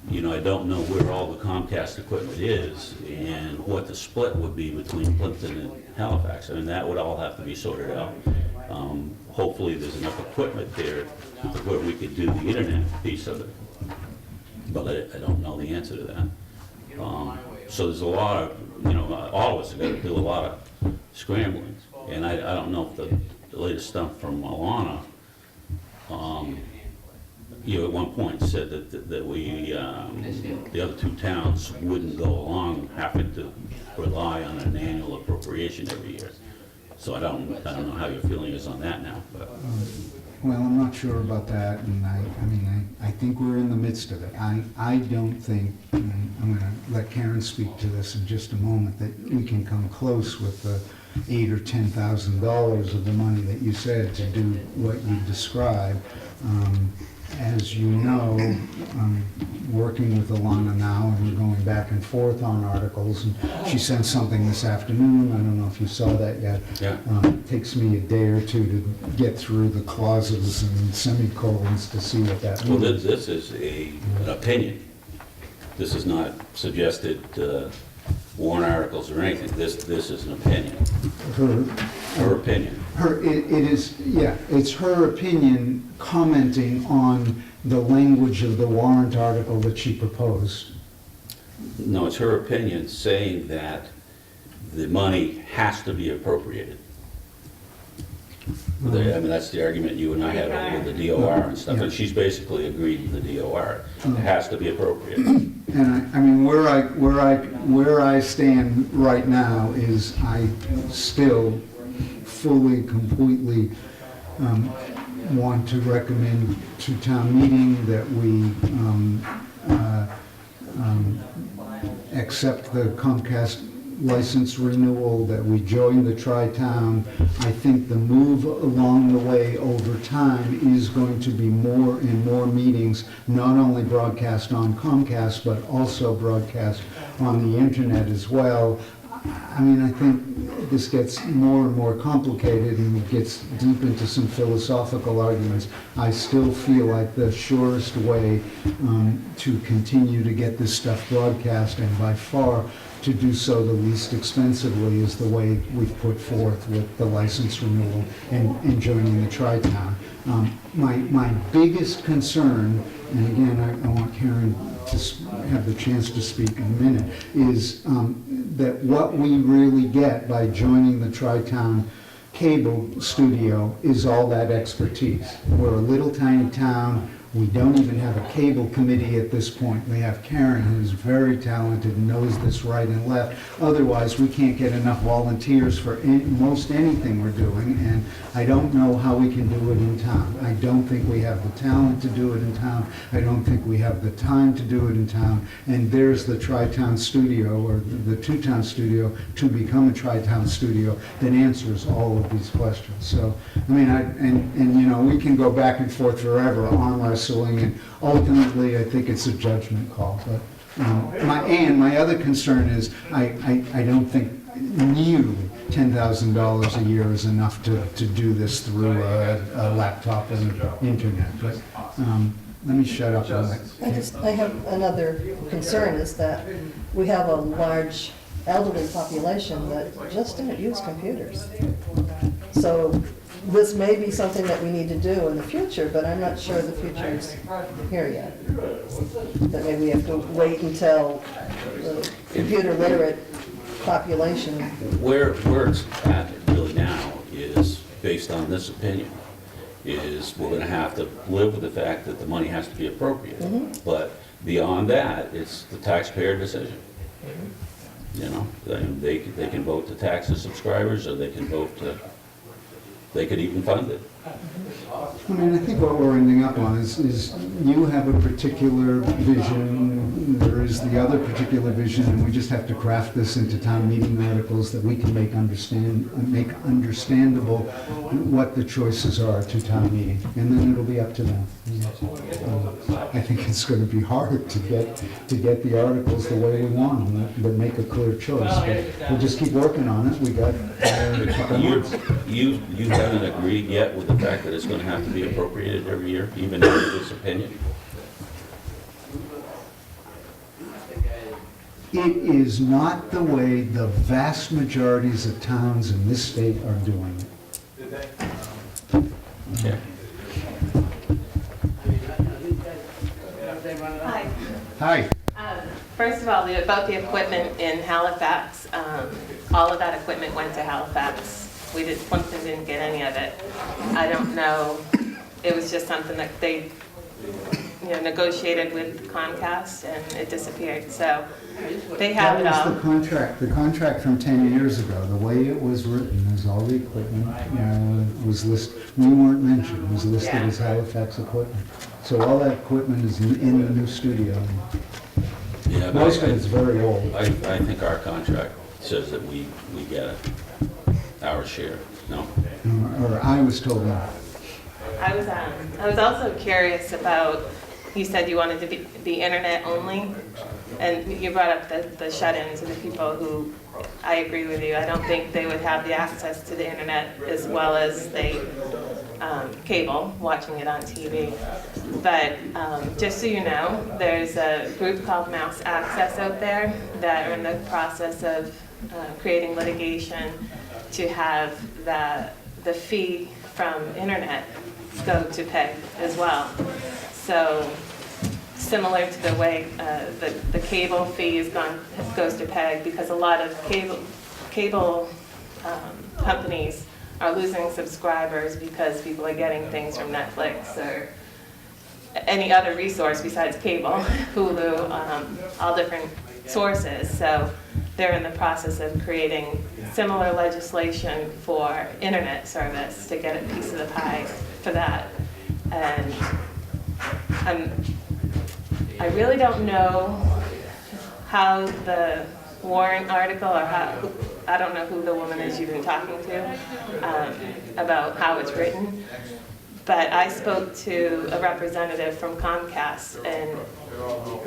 you know, I don't know where all the Comcast equipment is and what the split would be between Plympton and Halifax. I mean, that would all have to be sorted out. Hopefully, there's enough equipment there where we could do the internet piece of it. But I don't know the answer to that. So there's a lot of, you know, all of us have got to do a lot of scrambling. And I don't know if the latest stuff from Alana, you know, at one point said that we, the other two towns wouldn't go along having to rely on an annual appropriation every year. So I don't know how your feeling is on that now, but. Well, I'm not sure about that, and I think we're in the midst of it. I don't think, and I'm gonna let Karen speak to this in just a moment, that we can come close with the $8,000 or $10,000 of the money that you said to do what you described. As you know, I'm working with Alana now, and we're going back and forth on articles, and she sent something this afternoon. I don't know if you saw that yet. Yeah. It takes me a day or two to get through the clauses and semicolons to see what that Well, means. this is an opinion. This is not suggested warrant articles or anything. This is an opinion, her opinion. It is, yeah, it's her opinion commenting on the language of the warrant article that she proposed. No, it's her opinion saying that the money has to be appropriated. I mean, that's the argument you and I had with the DOR and stuff, and she's basically agreed with the DOR. It has to be appropriate. And I mean, where I stand right now is I still fully, completely want to recommend to town meeting that we accept the Comcast license renewal, that we join the Tri-Town. I think the move along the way over time is going to be more and more meetings, not only broadcast on Comcast, but also broadcast on the internet as well. I mean, I think this gets more and more complicated and gets deep into some philosophical arguments. I still feel like the surest way to continue to get this stuff broadcast, and by far to do so the least expensively, is the way we've put forth with the license renewal and joining the Tri-Town. My biggest concern, and again, I want Karen to have the chance to speak in a minute, is that what we really get by joining the Tri-Town cable studio is all that expertise. We're a little tiny town. We don't even have a cable committee at this point. We have Karen, who's very talented and knows this right and left. Otherwise, we can't get enough volunteers for most anything we're doing, and I don't know how we can do it in town. I don't think we have the talent to do it in town. I don't think we have the time to do it in town. And there's the Tri-Town studio, or the two-town studio, to become a Tri-Town studio that answers all of these questions. So, I mean, and you know, we can go back and forth forever, arm wrestle wrestling, and ultimately, I think it's a judgment call. But my other concern is, I don't think nearly $10,000 a year is enough to do this through a laptop and internet. But let me shut up on that. I have another concern, is that we have a large elderly population that just don't use computers. So this may be something that we need to do in the future, but I'm not sure the future is here yet. That maybe we have to wait until the computer literate population. Where it's at really now is, based on this opinion, is we're gonna have to live with the fact that the money has to be appropriated. But beyond that, it's the taxpayer decision. You know, they can vote to tax the subscribers, or they can vote to, they could even fund it. I mean, I think what we're ending up on is you have a particular vision, there is the other particular vision, and we just have to craft this into town meeting articles that we can make understandable what the choices are to town meeting, and then it'll be up to them. I think it's going to be hard to get the articles the way we want them, but make a clear choice. But we'll just keep working on it. We got a couple months. You haven't agreed yet with the fact that it's gonna have to be appropriated every year, even under this opinion? It is not the way the vast majorities of towns in this state are doing it. Okay. Hi. Hi. First of all, about the equipment in Halifax, all of that equipment went to Halifax. Plympton didn't get any of it. I don't know, it was just something that they, negotiated with Comcast, and it disappeared, so they have it all. That was the contract from 10 years ago. The way it was written is all the equipment was listed, we weren't mentioned, it was listed as Halifax equipment. So all that equipment is in the new studio. Yeah, but Most of it's very old. I think our contract says that we get our share, no? Or I was told that. I was also curious about, you said you wanted to be internet only, and you brought up the shut-ins and the people who, I agree with you, I don't think they would have the access to the internet as well as they, cable, watching it on TV. But just so you know, there's a group called Mass Access out there that are in the process of creating litigation to have the fee from internet go to PEG as well. So similar to the way the cable fee goes to PEG, because a lot of cable companies are losing subscribers because people are getting things from Netflix or any other resource besides cable, Hulu, all different sources. So they're in the process of creating similar legislation for internet service to get a piece of the pie for that. And I really don't know how the Warren article, or how, I don't know who the woman is you've been talking to, about how it's written. But I spoke to a representative from Comcast, and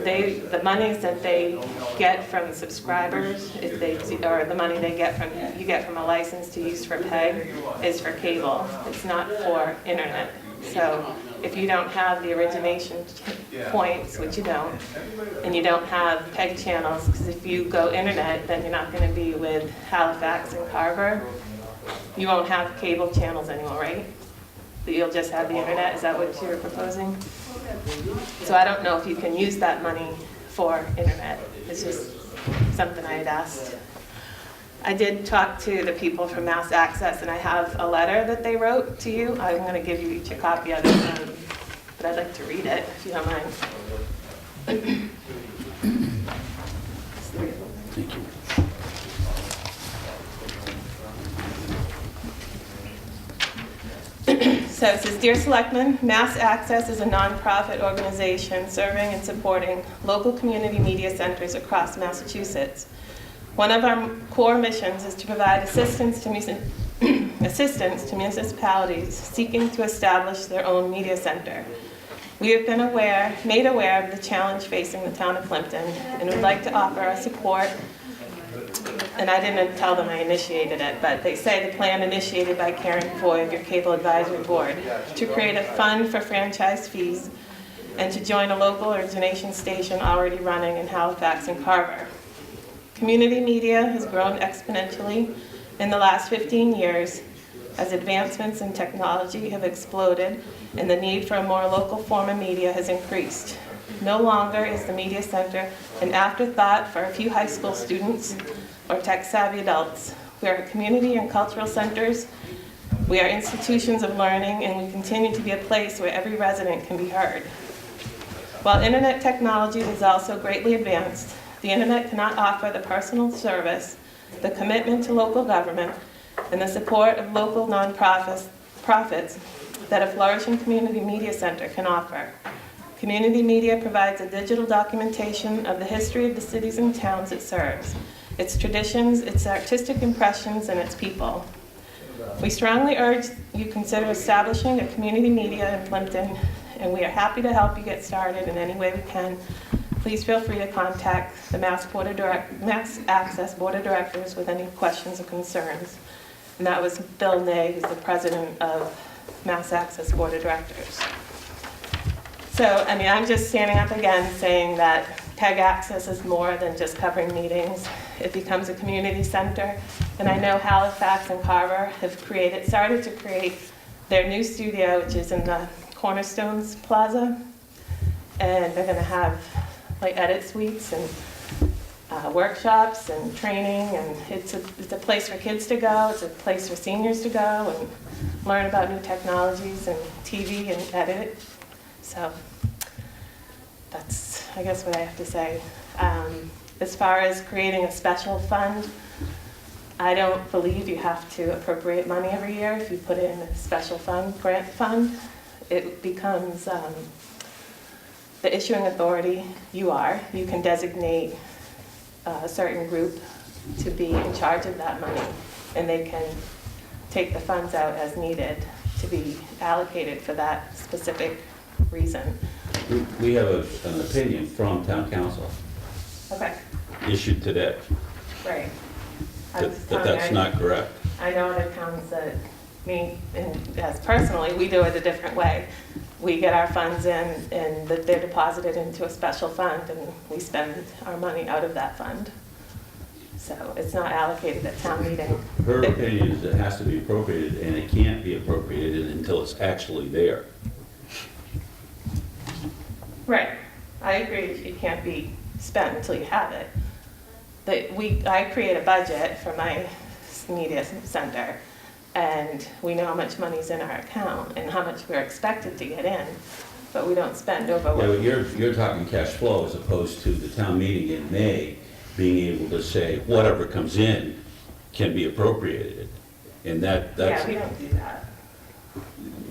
the monies that they get from subscribers, or the money you get from a license to use for PEG, is for cable. It's not for internet. So if you don't have the origination points, which you don't, and you don't have PEG channels, because if you go internet, then you're not going to be with Halifax and Carver. You won't have cable channels anymore, right? You'll just have the internet. Is that what you're proposing? So I don't know if you can use that money for internet. It's just something I had asked. I did talk to the people from Mass Access, and I have a letter that they wrote to you. I'm going to give you each a copy of it, but I'd like to read it, if you don't mind. Thank you. So it says, Dear Selectmen, Mass Access is a nonprofit organization serving and supporting local community media centers across Massachusetts. One of our core missions is to provide assistance to municipalities seeking to establish their own media center. We have been made aware of the challenge facing the town of Plympton and would like to offer our support. And I didn't tell them I initiated it, but they say the plan initiated by Karen Foy of your Cable Advisory Board to create a fund for franchise fees and to join a local origination station already running in Halifax and Carver. Community media has grown exponentially in the last 15 years as advancements in technology have exploded and the need for a more local form of media has increased. No longer is the media center an afterthought for a few high school students or tech-savvy adults. We are community and cultural centers. We are institutions of learning, and we continue to be a place where every resident can be heard. While internet technology has also greatly advanced, the internet cannot offer the personal service, the commitment to local government, and the support of local nonprofits that a flourishing community media center can offer. Community media provides a digital documentation of the history of the cities and towns it serves, its traditions, its artistic impressions, and its people. We strongly urge you consider establishing a community media in Plympton, and we are happy to help you get started in any way we can. Please feel free to contact the Mass Access Board of Directors with any questions or concerns. And that was Bill Ney, who's the president of Mass Access Board of Directors. So, I mean, I'm just standing up again saying that PEG Access is more than just covering meetings. It becomes a community center. And I know Halifax and Carver have started to create their new studio, which is in the Cornerstones Plaza. And they're going to have like edit suites and workshops and training, and it's a place for kids to go, it's a place for seniors to go and learn about new technologies and TV and edit it. So that's, I guess, what I have to say. As far as creating a special fund, I don't believe you have to appropriate money every year. If you put it in a special fund, grant fund, it becomes the issuing authority. You can designate a certain group to be in charge of that money, and they can take the funds out as needed to be allocated for that specific reason. We have an opinion from town council Okay, issued today right. that that's not correct. I know other towns that, me, and as personally, we do it a different way. We get our funds in, and that they're deposited into a special fund, and we spend our money out of that fund. So it's not allocated at town meeting. Her opinion is it has to be appropriated, and it can't be appropriated until it's actually there. Right, I agree, it can't be spent until you have it. I create a budget for my media center, and we know how much money's in our account and how much we're expected to get in, but we don't spend over Yeah, what. but you're talking cash flow as opposed to the town meeting in May being able to say whatever comes in can be appropriated. And that's. Yeah, we don't do that.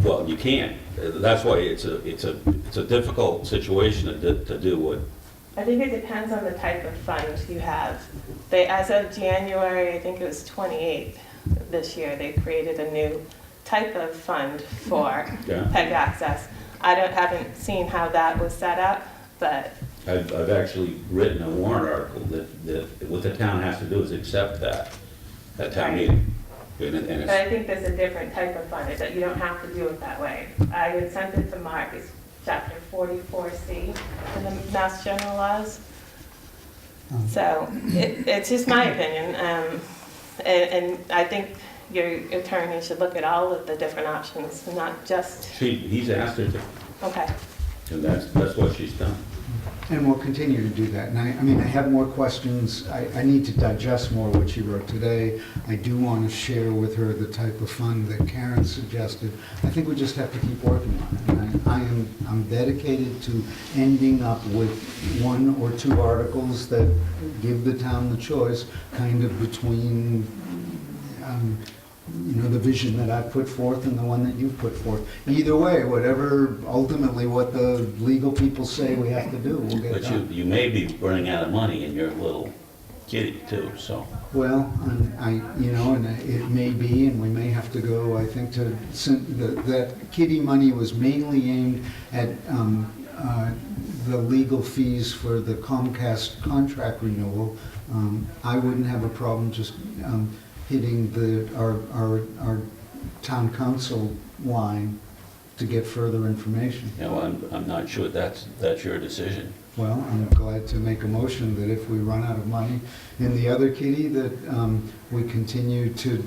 Well, you can't. That's why it's a difficult situation to do what. I think it depends on the type of fund you have. As of January, I think it was 28th this year, they created a new type of fund for Yeah. PEG access. Haven't seen how that was set up, but I've actually written a warrant article that what the town has to do is accept that at town meeting. And but it's, I think there's a different type of fund, that you don't have to do it that way. I had sent it to Mark, it's chapter 44C in the Mass General Laws. So it's just my opinion. And I think your attorney should look at all of the different options, not just, he's asked her to, okay. and that's what she's done. And we'll continue to do that. And I mean, I have more questions. I need to digest more what she wrote today. I do want to share with her the type of fund that Karen suggested. I think we just have to keep working on it. And I'm dedicated to ending up with one or two articles that give the town the choice, kind of between the vision that I put forth and the one that you've put forth. Either way, whatever, ultimately what the legal people say we have to do, we'll get But done. you may be running out of money in your little kitty too, so. Well, and it may be, and we may have to go, I think, that kiddie money was mainly aimed at the legal fees for the Comcast contract renewal. I wouldn't have a problem just hitting our town council line to get further information. I'm not sure that's your decision. Well, I'm glad to make a motion that if we run out of money in the other kitty, that we continue to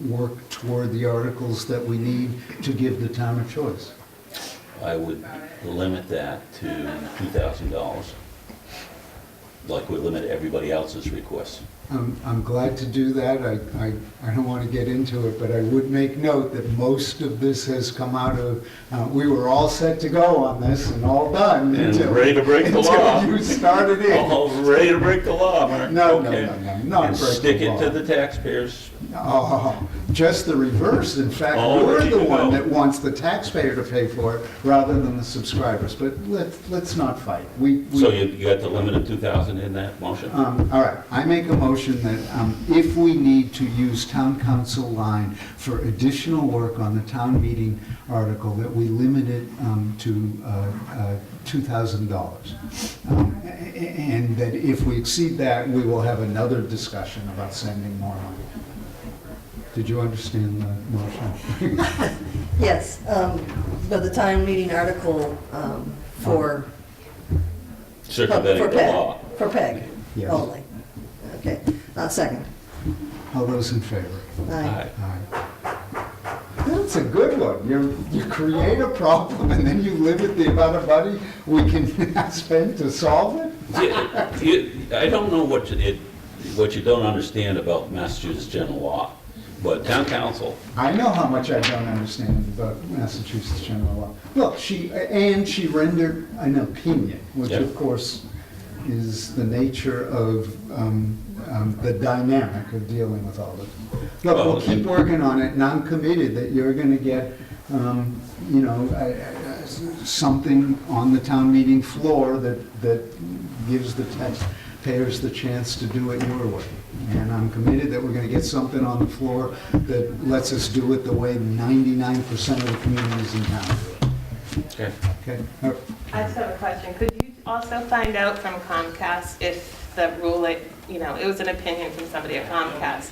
work toward the articles that we need to give the town a choice. I would limit that to $2,000, like we limit everybody else's requests. I'm glad to do that. I don't want to get into it, but I would make note that most of this has come out of, we were all set to go on this and all done. And ready to break the law. Until you started in. Oh, ready to break the law, Mark. No, Okay. not And break the stick it law. to the taxpayers. Oh, just the reverse. In fact, Oh, we're there the you one go. that wants the taxpayer to pay for it rather than the subscribers. But let's not fight. So you got the limit of 2,000 in that motion? All right, I make a motion that if we need to use town council line for additional work on the town meeting article, that we limit it to $2,000. And that if we exceed that, we will have another discussion about sending more money. Did you understand the motion? Yes, but the town meeting article for Circumventing the PEG, law. for PEG Yes. only. Okay, second. All those in favor? Aye. Aye. That's a good one. You create a problem and then you limit the amount of money we can spend to solve it? I don't know what you don't understand about Massachusetts general law, but town council, I know how much I don't understand about Massachusetts general law. Look, she rendered an opinion, which Yeah. of course is the nature of the dynamic of dealing with all this. Look, Well, we'll keep working on it, and I'm committed that you're gonna get, something on the town meeting floor that gives the taxpayers the chance to do it your way. And I'm committed that we're gonna get something on the floor that lets us do it the way 99% of the communities in town do it. okay. Okay? I just have a question. Could you also find out from Comcast if the rule, it was an opinion from somebody at Comcast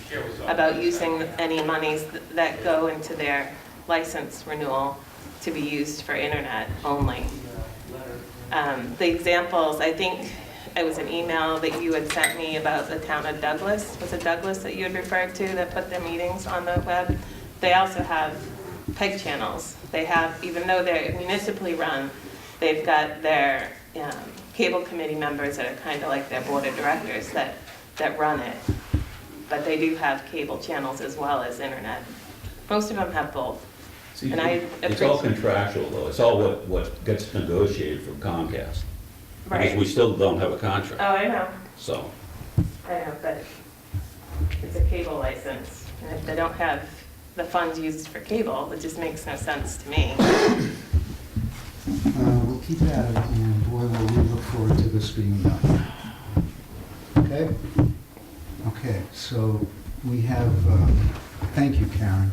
about using any monies that go into their license renewal to be used for internet only? The examples, I think it was an email that you had sent me about the town of Douglas. Was it Douglas that you had referred to that put their meetings on the web? They also have PEG channels. They have, even though they're municipally run, they've got their cable committee members that are kind of like their board of directors that run it. But they do have cable channels as well as internet. Most of them have both. See, And I it's all appreciate- contractual though, it's all what gets negotiated from Comcast. Because we Right. still don't have a contract, Oh, I know, so. but it's a cable license. And if they don't have the funds used for cable, it just makes no sense to me. We'll keep at it, and boy, will we look forward to this being done. Okay? Okay, so we have, thank you, Karen.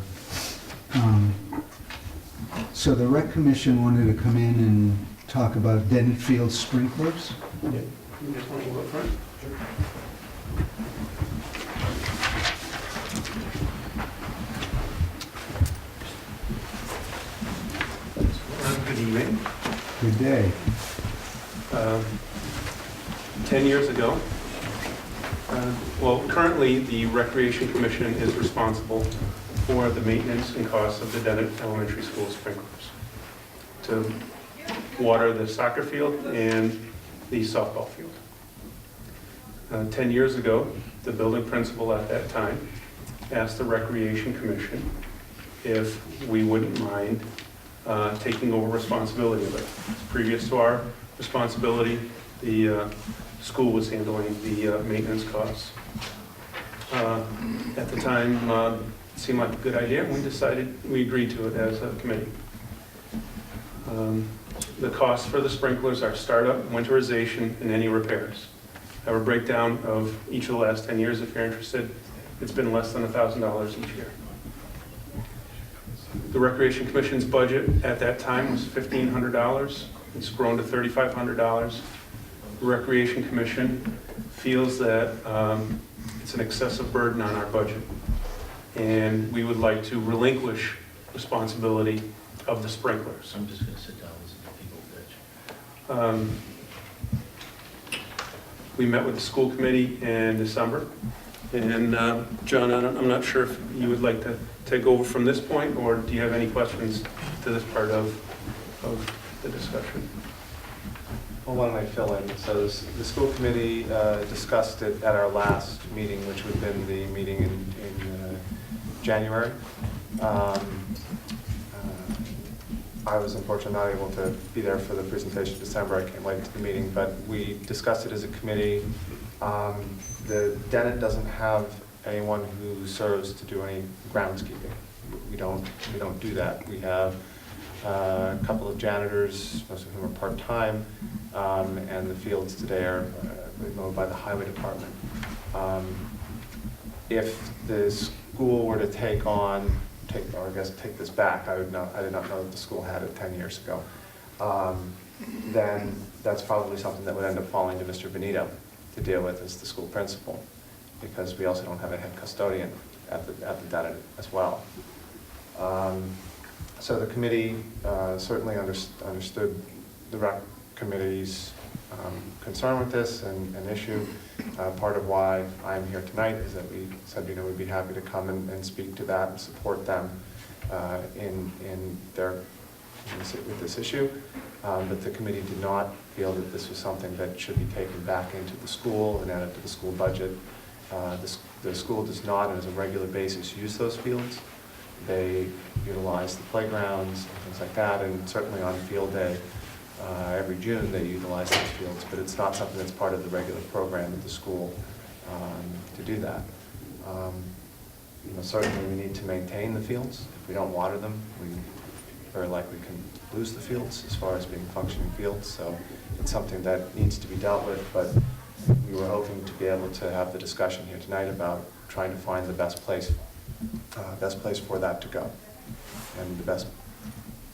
So the rec commission wanted to come in and talk about Dennett Field sprinklers. You just want to go up front? Good evening. Good day. 10 years ago, currently the Recreation Commission is responsible for the maintenance and costs of the Dennett Elementary School sprinklers to water the soccer field and the softball field. 10 years ago, the building principal at that time asked the Recreation Commission if we wouldn't mind taking over responsibility of it. Previous to our responsibility, the school was handling the maintenance costs. At the time, it seemed like a good idea, and we agreed to it as a committee. The costs for the sprinklers are startup, winterization, and any repairs. I have a breakdown of each of the last 10 years if you're interested. It's been less than $1,000 each year. The Recreation Commission's budget at that time was $1,500. It's grown to $3,500. The Recreation Commission feels that it's an excessive burden on our budget, and we would like to relinquish responsibility of the sprinklers. I'm just gonna sit down and listen to people bitch. We met with the school committee in December, and John, I'm not sure if you would like to take over from this point, or do you have any questions to this part of the discussion? Well, why don't I fill in? So the school committee discussed it at our last meeting, which would have been the meeting in January. I was unfortunately not able to be there for the presentation in December. I came late to the meeting, but we discussed it as a committee. The Dennett doesn't have anyone who serves to do any groundskeeping. We don't do that. We have a couple of janitors, most of whom are part-time, and the fields today are mowed by the highway department. If the school were to take this back, I did not know that the school had it 10 years ago, then that's probably something that would end up falling to Mr. Benito to deal with as the school principal, because we also don't have a head custodian at the Dennett as well. So the committee certainly understood the rec committee's concern with this and issue. Part of why I'm here tonight is that we said, we'd be happy to come and speak to that and support them with this issue. But the committee did not feel that this was something that should be taken back into the school and added to the school budget. The school does not, on a regular basis, use those fields. They utilize the playgrounds and things like that, and certainly on field day, every June they utilize those fields, but it's not something that's part of the regular program at the school to do that. Certainly we need to maintain the fields. If we don't water them, we very likely can lose the fields as far as being functioning fields, so it's something that needs to be dealt with, but we were hoping to be able to have the discussion here tonight about trying to find the best place for that to go, and the best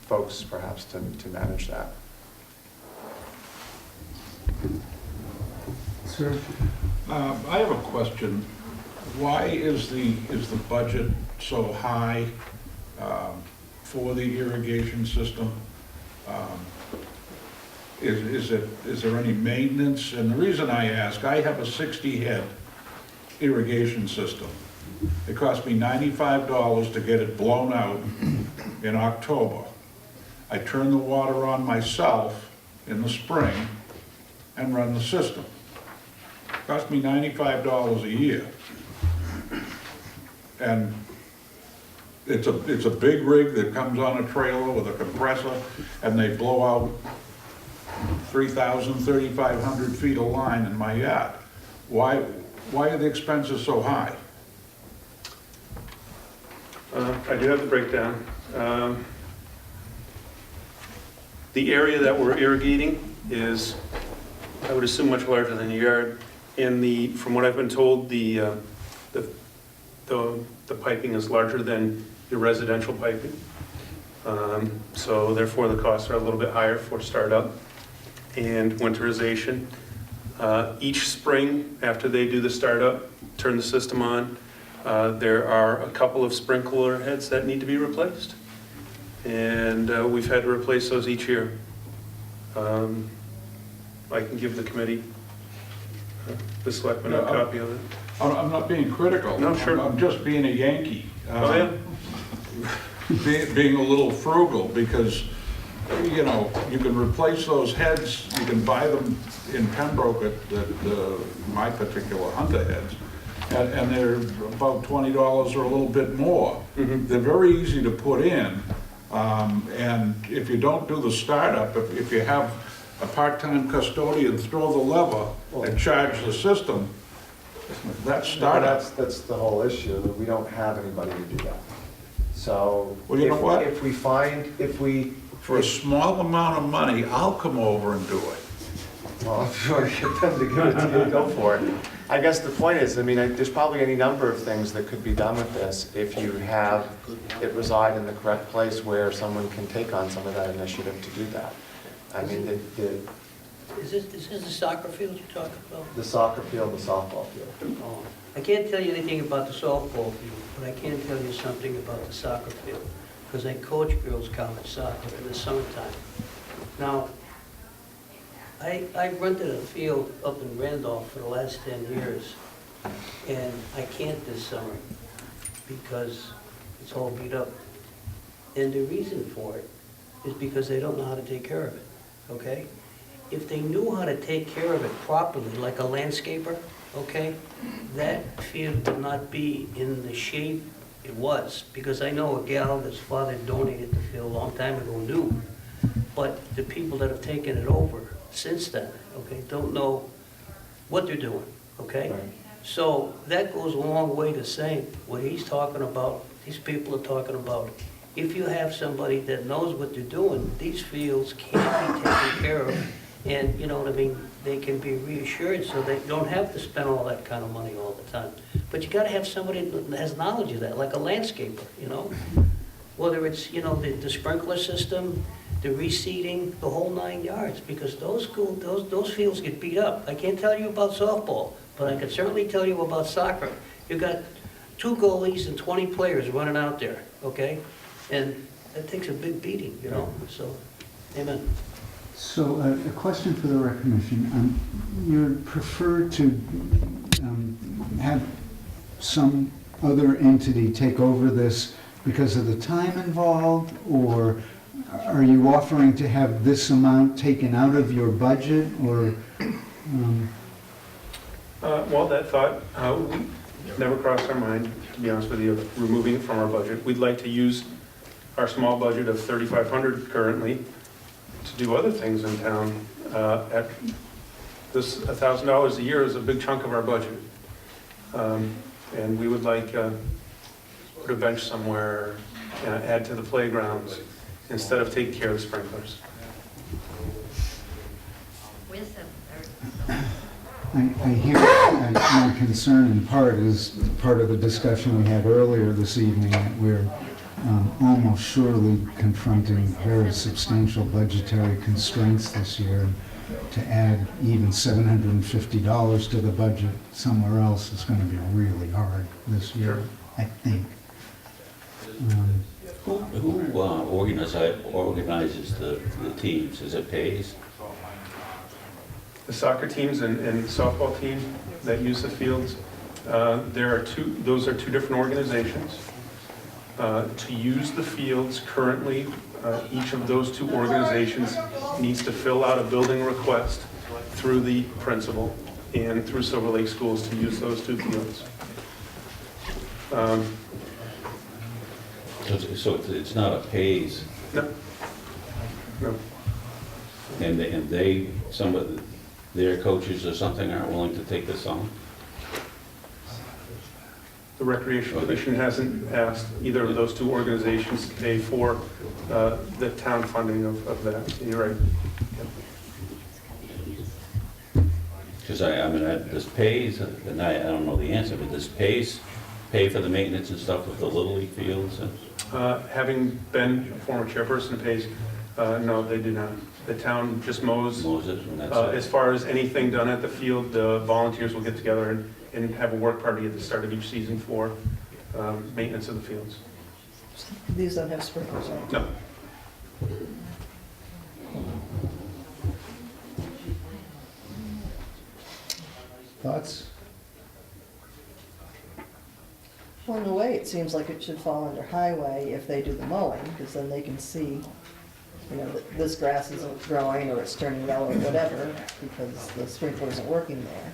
folks perhaps to manage that. Sir? I have a question. Why is the budget so high for the irrigation system? Is there any maintenance? And the reason I ask, I have a 60-head irrigation system. It cost me $95 to get it blown out in October. I turn the water on myself in the spring and run the system. It cost me $95 a year. And it's a big rig that comes on a trailer with a compressor, and they blow out 3,000, 3,500 feet of line in my yard. Why are the expenses so high? I do have the breakdown. The area that we're irrigating is, I would assume, much larger than your yard. And from what I've been told, the piping is larger than your residential piping. So therefore the costs are a little bit higher for startup and winterization. Each spring, after they do the startup, turn the system on, there are a couple of sprinkler heads that need to be replaced. And we've had to replace those each year. I can give the committee, the selectmen, a copy of it. I'm not being critical. No, sure. I'm just being a Yankee. Oh, yeah? Being a little frugal, because, you can replace those heads, you can buy them in Pembroke at my particular Hunter heads, and they're about $20 or a little bit more. Mm-hmm. They're very easy to put in, and if you don't do the startup, if you have a part-time custodian throw the lever and charge the system, that's startup. That's the whole issue, that we don't have anybody to do that. So, Well, you know what? if we For a small amount of money, I'll come over and do it. Well, if you want to get them to give it to you, go for it. I guess the point is, I mean, there's probably any number of things that could be done with this if you have it reside in the correct place where someone can take on some of that initiative to do that. I mean, Is this the soccer field you're talking about? the soccer field, the softball field. Oh, I can't tell you anything about the softball field, but I can tell you something about the soccer field, because I coach girls' college soccer in the summertime. Now, I rented a field up in Randolph for the last 10 years, and I can't this summer because it's all beat up. And the reason for it is because they don't know how to take care of it, okay? If they knew how to take care of it properly, like a landscaper, okay, that field would not be in the shape it was. Because I know a gal that's father donated the field a long time ago knew, but the people that have taken it over since then, okay, don't know what they're doing, okay? Right. So that goes a long way to saying what he's talking about, these people are talking about. If you have somebody that knows what they're doing, these fields can be taken care of, and, you know what I mean, they can be reassured so they don't have to spend all that kind of money all the time. But you gotta have somebody that has knowledge of that, like a landscaper, you know? Whether it's, you know, the sprinkler system, the reseeding, the whole 9 yards, because those fields get beat up. I can't tell you about softball, but I can certainly tell you about soccer. You got 2 goalies and 20 players running out there, okay? And that takes a big beating, you know, so, amen. So a question for the Rec Commission. You prefer to have some other entity take over this because of the time involved, or are you offering to have this amount taken out of your budget, or? Well, that thought never crossed our mind, to be honest with you, removing it from our budget. We'd like to use our small budget of $3,500 currently to do other things in town. At this $1,000 a year is a big chunk of our budget. And we would like put a bench somewhere, add to the playgrounds, instead of taking care of the sprinklers. I hear my concern in part is part of the discussion we had earlier this evening, that we're almost surely confronting very substantial budgetary constraints this year. To add even $750 to the budget somewhere else is going to be really hard this year, I think. Who organizes the teams? Is it pays? The soccer teams and softball team that use the fields, those are 2 different organizations. To use the fields currently, each of those 2 organizations needs to fill out a building request through the principal and through Silver Lake Schools to use those 2 fields. So it's not a pays, No. No. and some of their coaches or something aren't willing to take this on? The Recreation Commission hasn't asked either of those 2 organizations to pay for the town funding of that. You're right. Because this pays, and I don't know the answer, but this pay for the maintenance and stuff of the Little League fields? Having been a former chairperson of PACE, no, they do not. The town just mows. Mows it, and that's As far as anything done at the field, the volunteers will get together and have a work party at the start of each season for maintenance of the fields. These don't have sprinklers on them. No. Thoughts? Well, in a way, it seems like it should fall under highway if they do the mowing, because then they can see, you know, that this grass isn't growing or it's turning yellow or whatever, because the sprinkler isn't working there.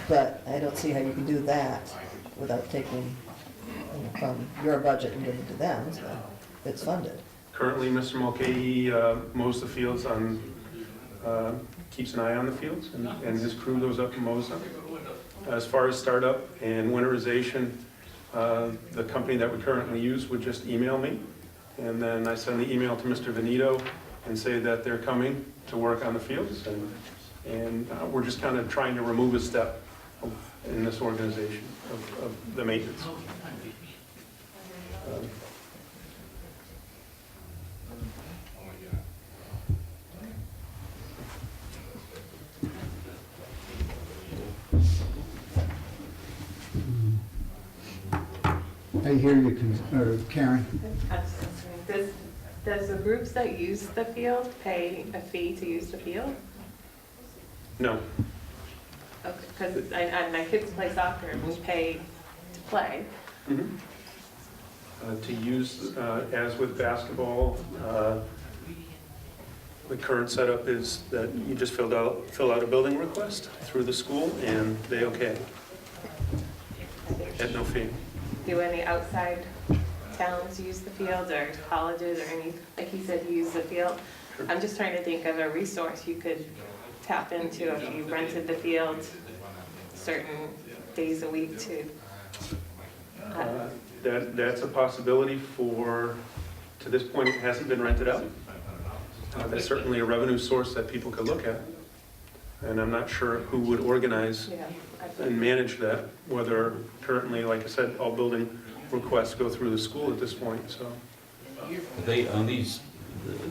But I don't see how you can do that without taking, you know, from your budget and giving it to them, so it's funded. Currently, Mr. Mulcahy mows the fields keeps an eye on the fields, and his crew goes up and mows them. As far as startup and winterization, the company that we currently use would just email me, and then I send the email to Mr. Veneto, and say that they're coming to work on the fields, and we're just kind of trying to remove a step in this organization of the maintenance. I hear you, Karen. Does the groups that use the field pay a fee to use the field? No. Because my kids play soccer, and we pay to play. Mhm. To use, as with basketball, the current setup is that you just fill out a building request through the school, and they okay, at no fee. Do any outside towns use the field, or colleges, or any, like he said, use the field? I'm just trying to think of a resource you could tap into if you rented the field certain days a week to. That's a possibility to this point, it hasn't been rented out. That's certainly a revenue source that people could look at. And I'm not sure who would organize and manage that, whether currently, like I said, all building requests go through the school at this point, so. They, on these,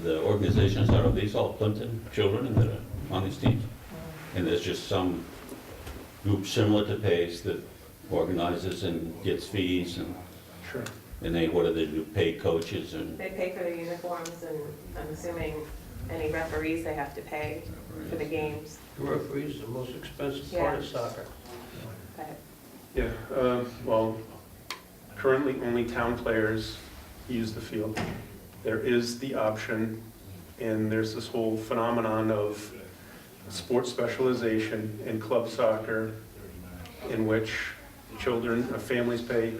the organizations, are these all Plympton children that are on these teams? And there's just some group similar to PACE that organizes and gets fees and. Sure. And they, what do they do, pay coaches and? They pay for their uniforms, and I'm assuming any referees they have to pay for the games. The referee is the most expensive part of soccer. But Yeah, well, currently only town players use the field. There is the option, and there's this whole phenomenon of sports specialization in club soccer, in which children, families pay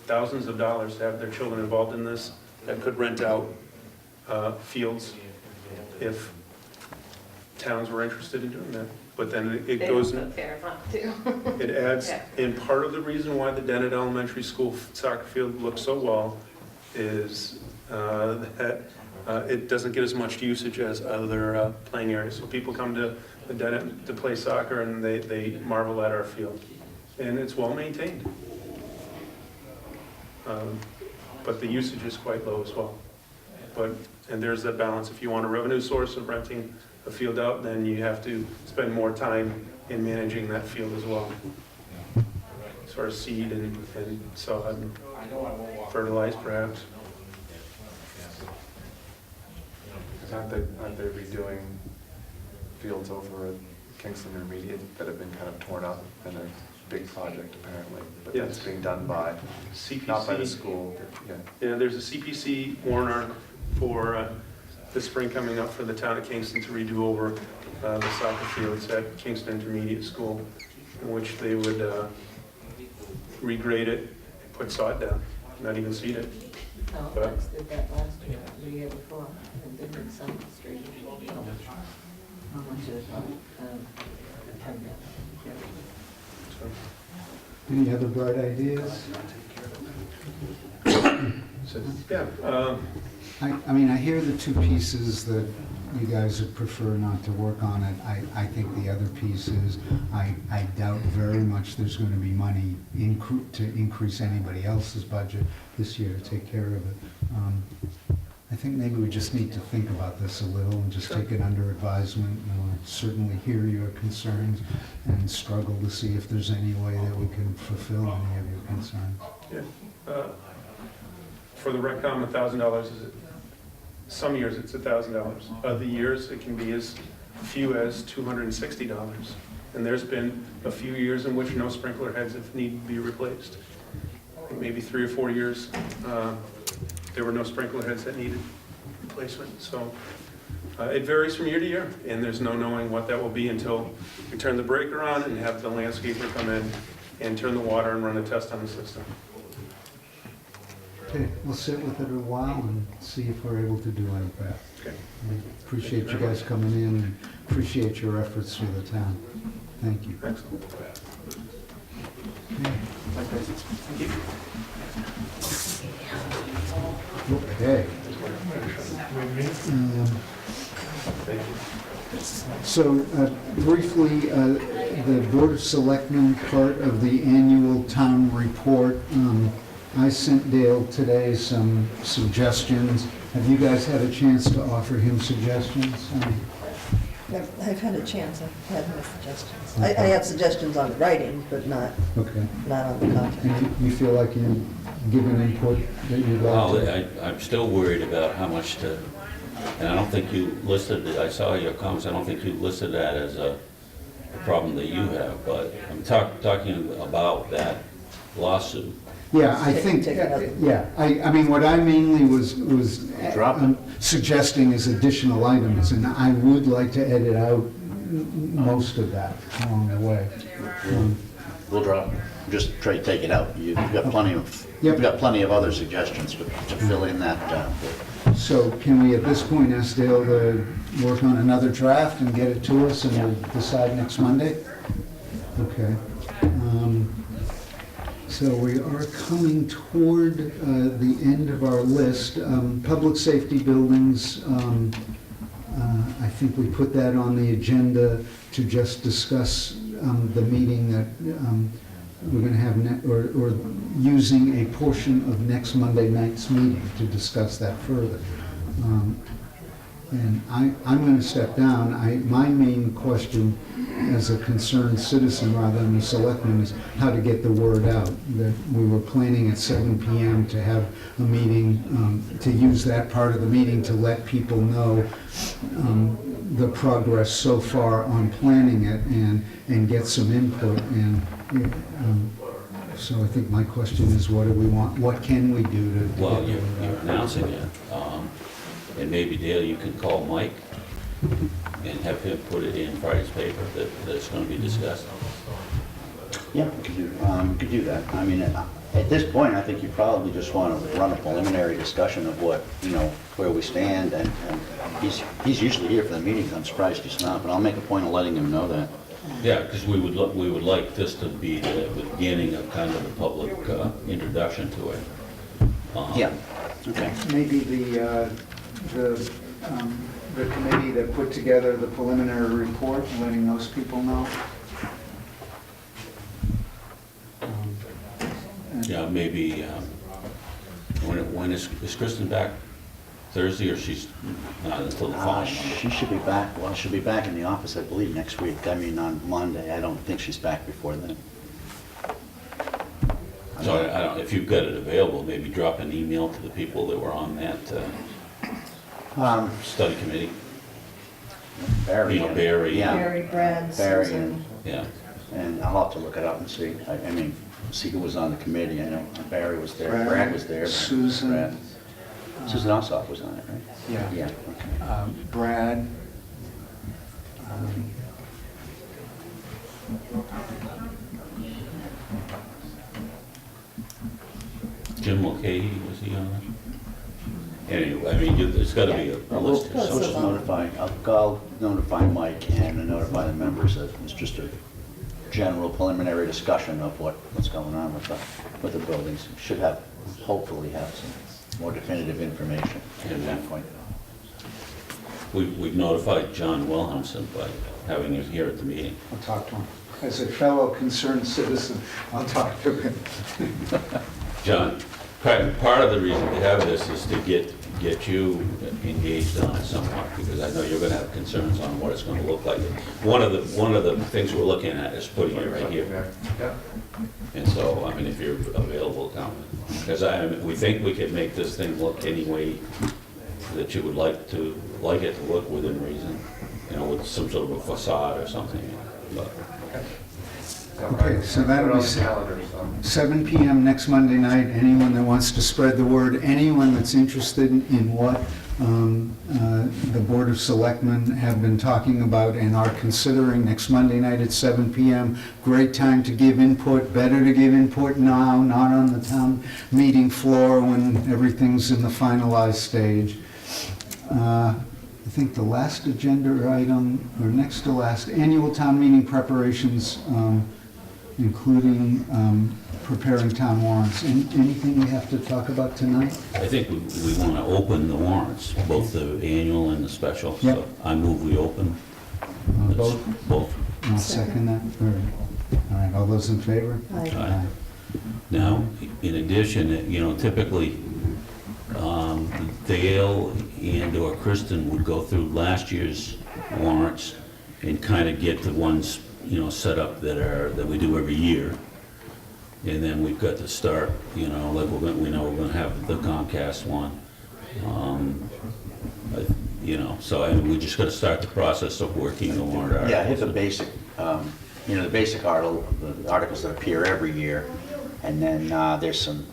thousands of dollars to have their children involved in this, that could rent out fields if towns were interested in doing that. But then it goes, they don't care not to. it adds, Yeah. and part of the reason why the Dennett Elementary School soccer field looks so well is that it doesn't get as much usage as other playing areas. So people come to the Dennett to play soccer, and they marvel at our field. And it's well maintained. But the usage is quite low as well. And there's that balance. If you want a revenue source of renting a field out, then you have to spend more time in managing that field as well. As far as seed and sod and fertilize perhaps. Aren't they redoing fields over at Kingston Intermediate that have been kind of torn up in a big project apparently? But Yes. it's being done by, CPC. not by the school, yeah. Yeah, there's a CPC warrant article for the spring coming up for the town of Kingston to redo over the soccer fields at Kingston Intermediate School, in which they would regrade it, put sod down, not even seed it. Halifax did that last year, the year before, and did it some street. How much is So, Any other bright ideas? so, yeah, I mean, I hear the two pieces that you guys would prefer not to work on it. I think the other piece is, I doubt very much there's going to be money to increase anybody else's budget this year to take care of it. I think maybe we just need to think about this a little and just take it under advisement. I certainly hear your concerns and struggle to see if there's any way that we can fulfill any of your concerns. yeah. For the RecCom, $1,000 is, some years it's $1,000. Other years, it can be as few as $260. And there's been a few years in which no sprinkler heads have needed to be replaced. I think maybe 3 or 4 years, there were no sprinkler heads that needed replacement. So it varies from year to year, and there's no knowing what that will be until we turn the breaker on and have the landscaper come in and turn the water and run a test on the system. Okay, we'll sit with it a while and see if we're able to do any of that. Okay. Appreciate you guys coming in, and appreciate your efforts for the town. Thank you. Excellent. Okay. So briefly, the Board of Selectmen part of the annual town report. I sent Dale today some suggestions. Have you guys had a chance to offer him suggestions? I've had a chance, I've had no suggestions. I have suggestions on writing, but not Okay. on the content. And you feel like you've given input that you'd like Well, to? I'm still worried about how much to, and I don't think you listed it, I saw your comments, I don't think you listed that as a problem that you have, but I'm talking about that lawsuit. Yeah, I think, Take it out. yeah, I mean, what I mainly was Drop it. suggesting is additional items, and I would like to edit out most of that along the way. We'll drop, just try to take it out. You've got plenty of, Yep. you've got plenty of other suggestions to fill in that, So can we, at this point, ask Dale to work on another draft and get it to us, and we'll decide next Monday? Okay. So we are coming toward the end of our list. Public safety buildings, I think we put that on the agenda to just discuss the meeting that we're going to have, or using a portion of next Monday night's meeting to discuss that further. And I'm going to step down. My main question as a concerned citizen rather than a selectman is how to get the word out. That we were planning at 7 p.m. to have a meeting, to use that part of the meeting to let people know the progress so far on planning it and get some input. And so I think my question is, what do we want, what can we do to Well, get the you're word out? announcing it, and maybe Dale, you can call Mike and have him put it in Friday's paper that's going to be discussed. yeah, we could do that. I mean, at this point, I think you probably just want to run a preliminary discussion of what, where we stand, and he's usually here for the meetings. I'm surprised he's not, but I'll make a point of letting him know that. Yeah, because we would like this to be the beginning of kind of the public introduction to it. Yeah, okay. Maybe the committee that put together the preliminary report, letting those people know. Yeah, maybe, when is Kristen back? Thursday, or she's not until the following Monday? She should be back, well, she'll be back in the office, I believe, next week. I mean, on Monday. I don't think she's back before then. So I don't, if you've got it available, maybe drop an email to the people that were on that study committee. Barry. Barry. Yeah. Barry, Brad, Barry Susan. Yeah. And I'll have to look it up and see. I mean, see who was on the committee. I know Barry was there, Brad was there. Susan. Brad. Susan Ossoff was on it, right? Yeah. Yeah, okay. Brad. Jim Mulcahy, was he on it? Anyway, I mean, there's got to be a list here. So just notify, I'll notify Mike and notify the members that it's just a general preliminary discussion of what's going on with the buildings. Should have, hopefully have some more definitive information at that point. We've notified John Wilhelmsen by having him here at the meeting. I'll talk to him. As a fellow concerned citizen, I'll talk to him. John, part of the reason to have this is to get you engaged on it somewhat, because I know you're going to have concerns on what it's going to look like. One of the things we're looking at is putting it right here. And so, I mean, if you're available, come. Because we think we could make this thing look any way that you would like it to look within reason, with some sort of a facade or something. But Okay, so that'll be 7 p.m. next Monday night. Anyone that wants to spread the word, anyone that's interested in what the Board of Selectmen have been talking about and are considering, next Monday night at 7 p.m. Great time to give input, better to give input now, not on the town meeting floor when everything's in the finalized stage. I think the last agenda item, or next to last, annual town meeting preparations. including preparing town warrants. Anything we have to talk about tonight? I think we want to open the warrants, both the annual and the special. Yep. So I move we open. Both? Both. I'll second that. All right, all those in favor? Aye. Now, in addition, typically, Dale and/or Kristen would go through last year's warrants and kind of get the ones, set up that we do every year. And then we've got to start, like we know we're gonna have the Comcast one. So we just gotta start the process of working the warrant articles. Yeah, hit the basic, the basic the articles that appear every year, and then there's some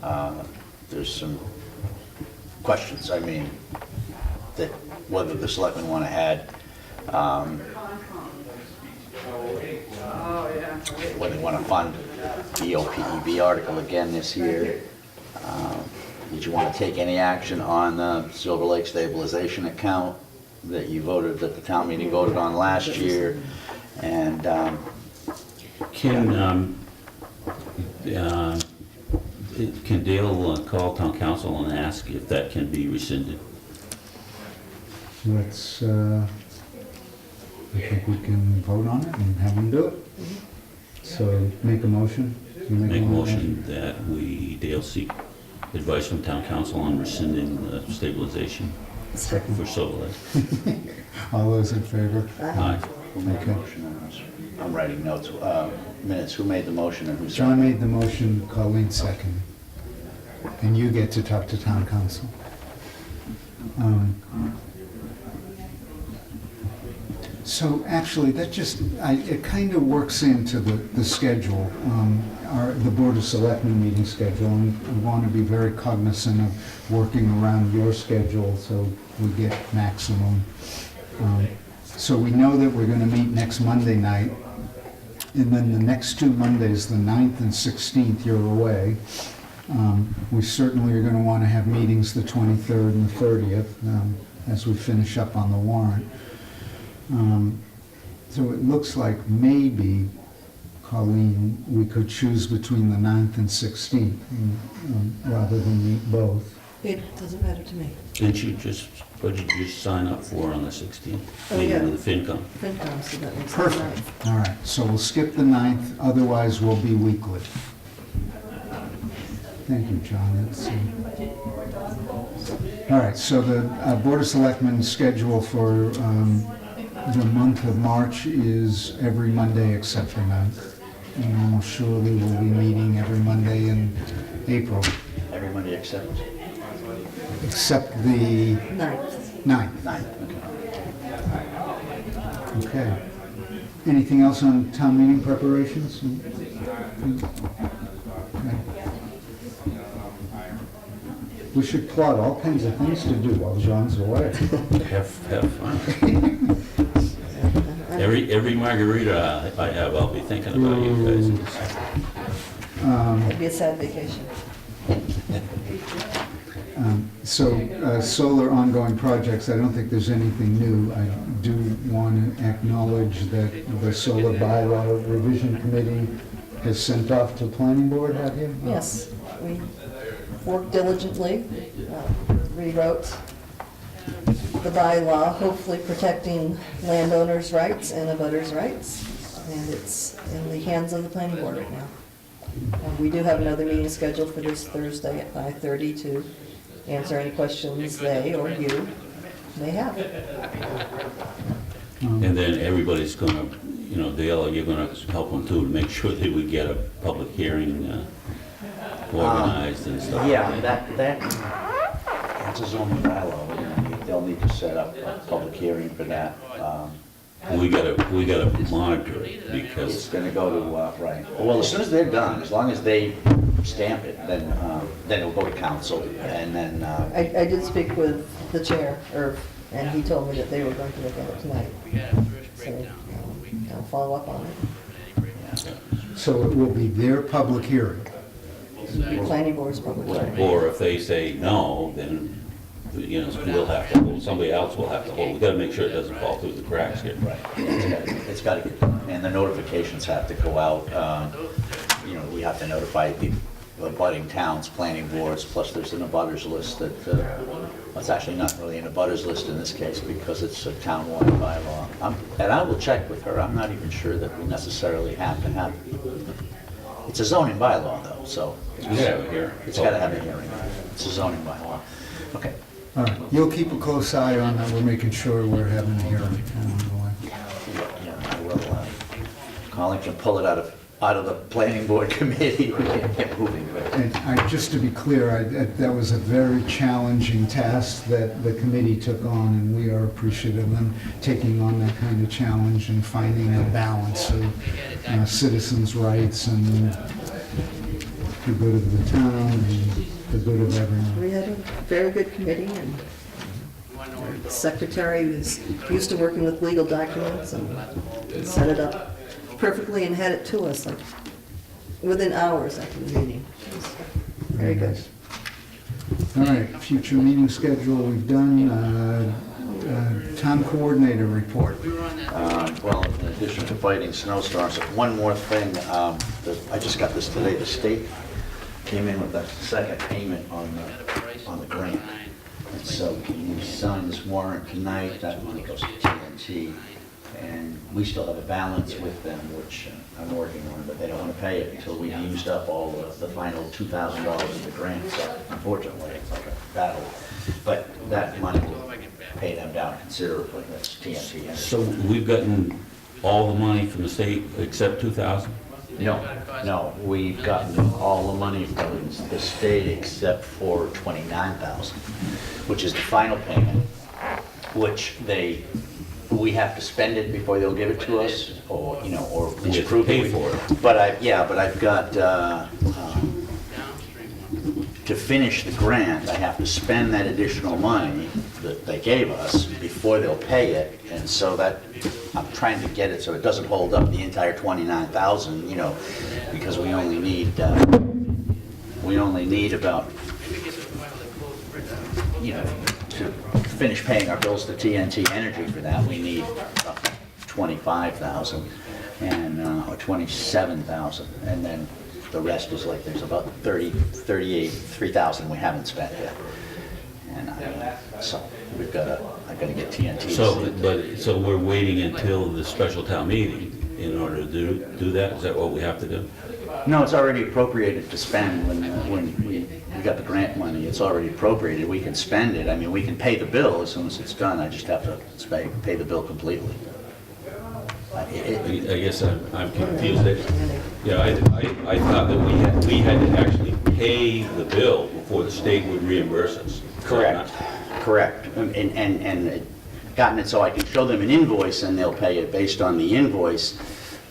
questions, that whether the selectmen want to add, whether they want to fund the OPEB article again this year. Did you want to take any action on the Silver Lake stabilization account that the town meeting voted on last year? And Can Dale call town council and ask if that can be rescinded? Let's, I think we can vote on it and have them do it. So make a motion. You Make a motion that Dale seek advice from town council on rescinding the stabilization Second. for Silver Lake. All those in favor? Aye. who made the Okay. motion? I'm writing notes, minutes. Who made the motion and who John seconded? made the motion, Colleen seconded. And you get to talk to town council. So actually, that it kind of works into the schedule, the Board of Selectmen meeting schedule, and we want to be very cognizant of working around your schedule so we get maximum. So we know that we're going to meet next Monday night, and then the next two Mondays, the 9th and 16th, you're away. We certainly are going to want to have meetings the 23rd and the 30th as we finish up on the warrant. So it looks like maybe, Colleen, we could choose between the 9th and 16th rather than meet both. It doesn't matter to me. Didn't you just sign up for on the 16th? Oh, yeah. Meeting with the FinCom. FinCom, so that makes sense. Perfect. All right, so we'll skip the 9th, otherwise we'll be weekly. Thank you, John. All right, so the Board of Selectmen schedule for the month of March is every Monday except for 9th. And almost surely we'll be meeting every Monday in April, Every Monday except except the 9th. 9th. 9th. Okay. Okay. Anything else on town meeting preparations? Okay. We should plot all kinds of things to do while John's away. Have fun. Every margarita I have, I'll be thinking about you guys. It'd be a sad vacation. Solar ongoing projects, I don't think there's anything new. I do want to acknowledge that the solar bylaw revision committee has sent off to planning board, have you? Yes, we worked diligently, rewrote the bylaw, hopefully protecting landowners' rights and abutters' rights, and it's in the hands of the planning board right now. We do have another meeting scheduled for this Thursday at 5:30 to answer any questions they or you may have. And then everybody's gonna, Dale, you're gonna help them too, to make sure that we get a public hearing organized and stuff. Yeah, that's a zoning bylaw. They'll need to set up a public hearing for that. We gotta monitor it, It's because gonna go to, right. Well, as soon as they're done, as long as they stamp it, then it'll go to council, and then, I did speak with the chair, and he told me that they were going to look at it tonight. So I'll follow up on it. So it will be their public hearing. Planning board's public hearing. or if they say no, then, we'll have to hold, somebody else will have to hold. We gotta make sure it doesn't fall through the cracks here. right. It's got to, and the notifications have to go out. you know, we have to notify the abutting towns, planning boards, plus there's an abutters list that, well, it's actually not really an abutters list in this case because it's a town-wide bylaw. And I will check with her, I'm not even sure that we necessarily have to have, it's a zoning bylaw though, so. It's gotta have a hearing, it's a zoning bylaw. Okay. All right, you'll keep a close eye on that, we're making sure we're having a hearing along the way. Yeah, I will, Colin can pull it out of the planning board committee, we can get moving. And just to be clear, that was a very challenging task that the committee took on, and we are appreciative of them taking on that kind of challenge and finding a balance of citizens' rights and the good of the town and the good of everyone. We had a very good committee, and the secretary was used to working with legal documents and set it up perfectly and had it to us like within hours after the meeting. It was very good. All right, future meeting schedule we've done. Town coordinator report. Well, in addition to fighting snowstorms, one more thing, I just got this today, the state came in with a second payment on the grant. And so we signed this warrant tonight, that money goes to TNT, and we still have a balance with them, which I'm working on, but they don't want to pay it until we've used up all the final $2,000 of the grant, so unfortunately, it's like a battle. But that money will pay them down considerably, that's TNT. Energy. So we've gotten all the money from the state except 2,000? No, we've gotten all the money from the state except for 29,000, which is the final payment, which we have to spend it before they'll give it to us, or, you know, or We have to pay for it. But I've got, to finish the grant, I have to spend that additional money that they gave us before they'll pay it, and so that, I'm trying to get it so it doesn't hold up the entire 29,000, you know, because we only need about, you know, to finish paying our bills to TNT Energy for that, we need 25,000 and, or 27,000, and then the rest is like, there's about 3,000 we haven't spent yet. And so I gotta get TNT. So we're waiting until the special town meeting in order to do that? Is that what we have to do? No, it's already appropriated to spend when we got the grant money. It's already appropriated. We can spend it. I mean, we can pay the bill as soon as it's done. I just have to pay the bill completely. I guess I'm confused. Yeah, I thought that we had to actually pay the bill before the state would reimburse us. Correct. And gotten it so I can show them an invoice and they'll pay it based on the invoice.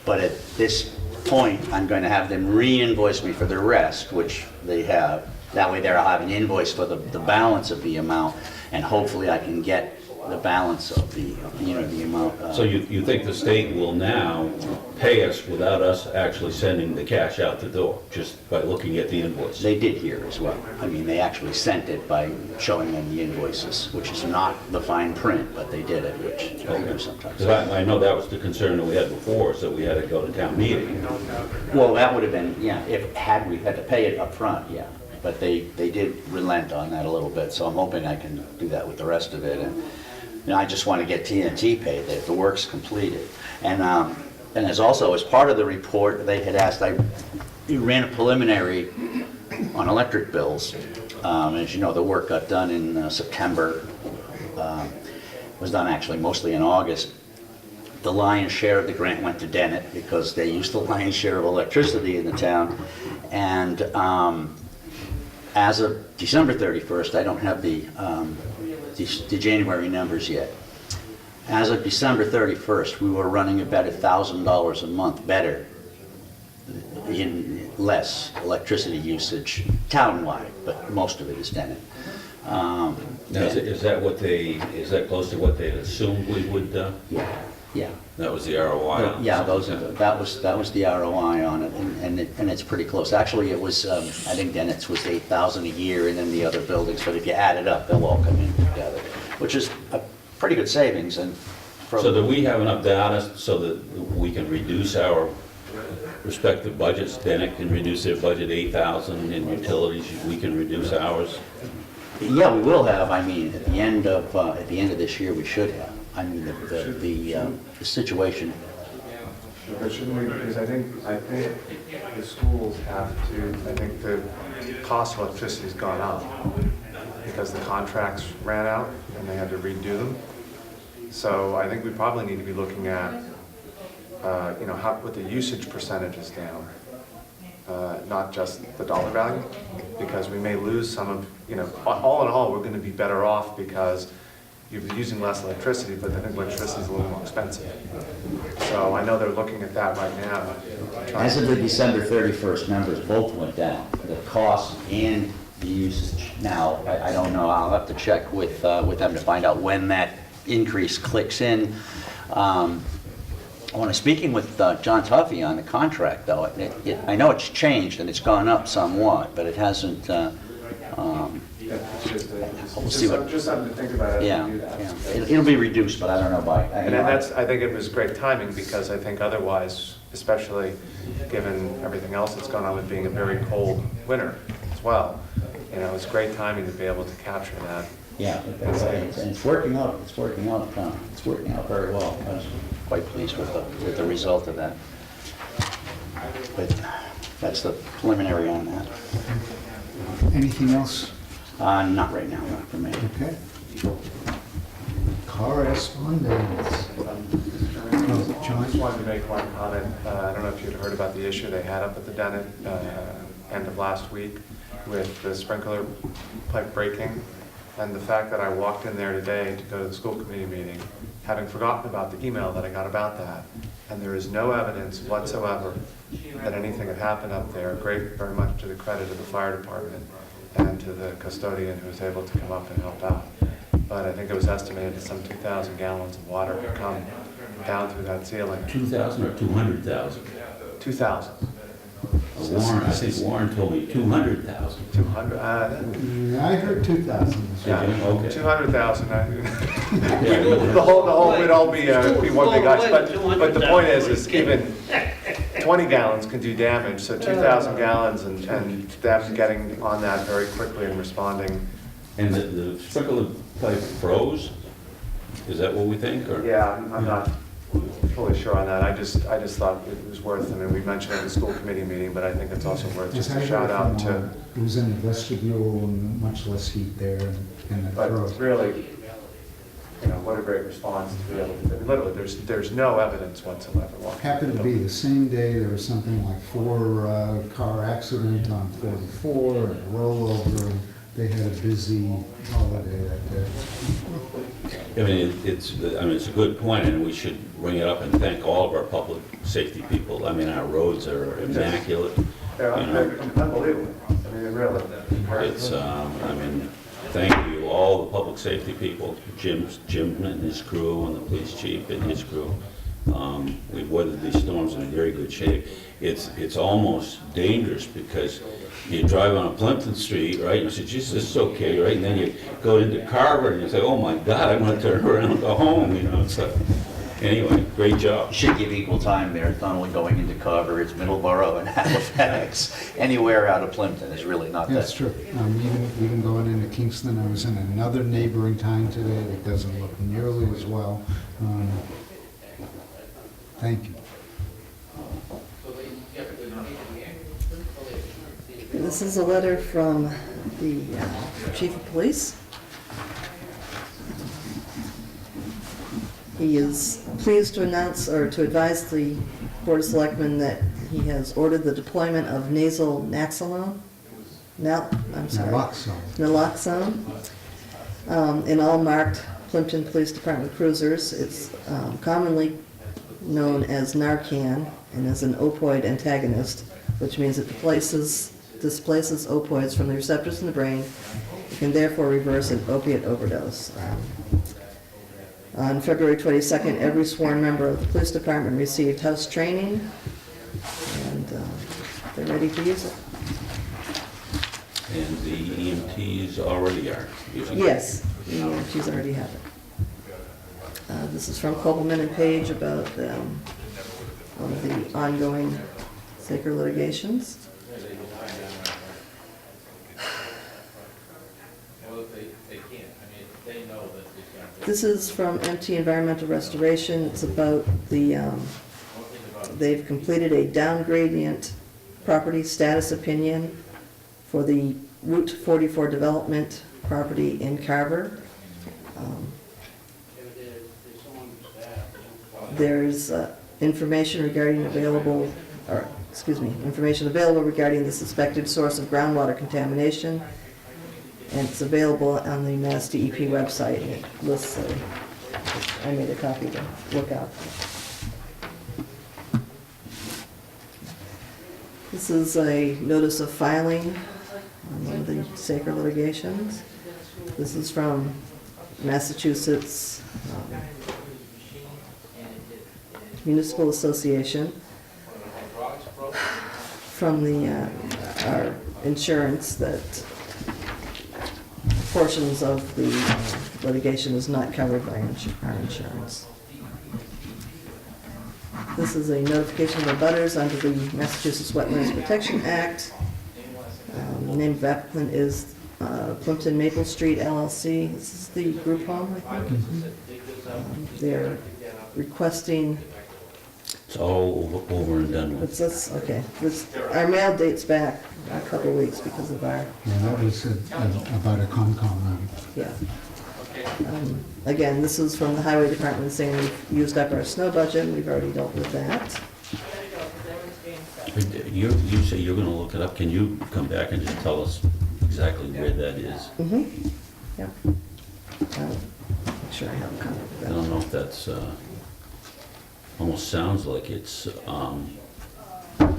But at this point, I'm going to have them re-invoice me for the rest, which they have. That way there I'll have an invoice for the balance of the amount, and hopefully I can get the balance of the, you know, the amount. So you think the state will now pay us without us actually sending the cash out the door, just by looking at the invoice? They did here as well. I mean, they actually sent it by showing them the invoices, which is not the fine print, but they did it, which they do sometimes. Because I know that was the concern that we had before, so we had to go to town meeting. Well, that would have been, yeah, had we had to pay it up front, yeah. But they did relent on that a little bit, so I'm hoping I can do that with the rest of it. And you know, I just want to get TNT paid, that the work's completed. And as also, as part of the report, they had asked, we ran a preliminary on electric bills. As you know, the work got done in September, was done actually mostly in August. The lion's share of the grant went to Dennett because they used the lion's share of electricity in the town. And as of December 31st, I don't have the January numbers yet. As of December 31st, we were running about $1,000 a month better in less electricity usage townwide, but most of it is Dennett. Now, is that close to what they assumed we would? Yeah. That was the ROI. Yeah, that was the ROI on it, and it's pretty close. Actually, it was I think Dennett's was $8,000 a year, and then the other buildings. But if you add it up, they'll all come in together, which is a pretty good savings. And so, do we have enough data so that we can reduce our respective budgets. Dennett can reduce their budget 8,000, in utilities, we can reduce ours. Yeah, we will have, I mean, at the end of this year, we should have. I mean, the situation, But shouldn't we, because I think the schools have to, I think the cost of electricity's gone up because the contracts ran out and they had to redo them. So I think we probably need to be looking at, you know, what the usage percentage is down, not just the dollar value, because we may lose some of, you know, all in all, we're going to be better off because you're using less electricity, but I think electricity is a little more expensive. So I know they're looking at that right now. as of the December 31st numbers, both went down, the cost and the usage. Now, I don't know, I'll have to check with them to find out when that increase clicks in. When I was speaking with John Tuffy on the contract, though, I know it's changed and it's gone up somewhat, but it hasn't, we'll see what. Just something to think about. Yeah, yeah. It'll be reduced, but I don't know by. And that's, I think it was great timing, because I think otherwise, especially given everything else that's gone on with being a very cold winter as well, you know, it's great timing to be able to capture that. Yeah, and it's working out. It's working out very well. I was quite pleased with the result of that. But that's the preliminary on that. Anything else? Not right now, not for me. Okay. Correspondence. I John? just wanted to make one comment. I don't know if you'd heard about the issue they had up at the Dennett end of last week with the sprinkler pipe breaking, and the fact that I walked in there today to go to the school committee meeting, having forgotten about the email that I got about that, and there is no evidence whatsoever that anything had happened up there. Great, very much to the credit of the fire department and to the custodian who was able to come up and help out. But I think it was estimated that some 2,000 gallons of water would come down through that ceiling. 2,000 or 200,000? 2,000. Warren, I think Warren told me 200,000. 200, I heard 2,000. yeah, Okay. 200,000. Yeah. The whole, we'd all be one big ice. But the point is even 20 gallons can do damage, so 2,000 gallons and them getting on that very quickly and responding. And the sprinkler pipe froze? Is that what we think, or? Yeah, I'm not fully sure on that. I just thought it was worth, I mean, we mentioned it in the school committee meeting, but I think it's also worth just a shout out to. It was in the vestibule and much less heat there in the But throat. really, you know, what a great response to be able to, literally, there's no evidence whatsoever. Happened to be the same day, there was something like 4 car accident on 44 and a rollover. They had a busy holiday that day. I mean, it's a good point, and we should bring it up and thank all of our public safety people. I mean, our roads are immaculate. They're unbelievable. I mean, really. It's, I mean, thank you, all the public safety people, Jim and his crew, and the police chief and his crew. We've weathered these storms in very good shape. It's almost dangerous because you drive on a Plympton Street, right, and you say, geez, this is okay, right, and then you go into Carver and you say, oh my God, I'm gonna turn around and go home, you know, so. Anyway, great job. You should give equal time there. It's not only going into Carver, it's Middleborough and Halifax. Anywhere out of Plympton is really not that. That's true. Even going into Kingston, I was in another neighboring town today that doesn't look nearly as well. Thank you. This is a letter from the chief of police. He is pleased to announce, or to advise the Board of Selectmen that he has ordered the deployment of nasal naloxone, in all marked Plympton Police Department cruisers. It's commonly known as Narcan and is an opioid antagonist, which means it displaces opioids from the receptors in the brain. It can therefore reverse an opiate overdose. On February 22nd, every sworn member of the police department received house training, and they're ready to use it. And the EMTs already are using it? Yes, the EMTs already have it. This is from Copeland and Page about one of the ongoing Saker Litigations. This is from MT Environmental Restoration. It's about the, they've completed a down gradient property status opinion for the Route 44 development property in Carver. There's information regarding information available regarding the suspected source of groundwater contamination, and it's available on the Mass DEP website. It lists, I made a copy to look up. This is a notice of filing on one of the Saker litigations. This is from Massachusetts Municipal Association, from the our insurance, that portions of the litigation is not covered by our insurance. This is a notification of abutters under the Massachusetts Wetlands Protection Act. The name of applicant is Plympton Maple Street LLC. This is the group home, I think. They're requesting. It's all over and done with. It's this, okay. Our mail dates back a couple of weeks because of our. Yeah, that was about a Concom. Yeah. Again, this is from the Highway Department saying we've used up our snow budget, and we've already dealt with that. You say you're gonna look it up. Can you come back and just tell us exactly where that is? Mm-hmm. Yeah. Make sure I have a copy of I that. don't know if that's, almost sounds like it's,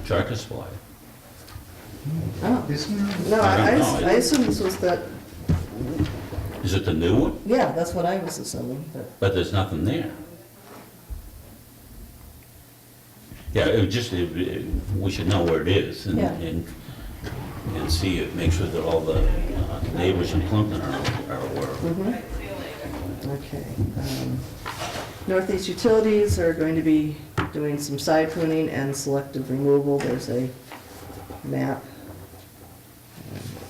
Tractor Supply. Oh, Isn't there? no, I don't know. I assumed this was that, Is it the new one? yeah, that's what I was assuming, but. But there's nothing there. Yeah, it would just, we should know where it is and, Yeah. and see it, make sure that all the neighbors in Plympton are aware of it. Mhm. Okay. Northeast Utilities are going to be doing some side pruning and selective removal. There's a map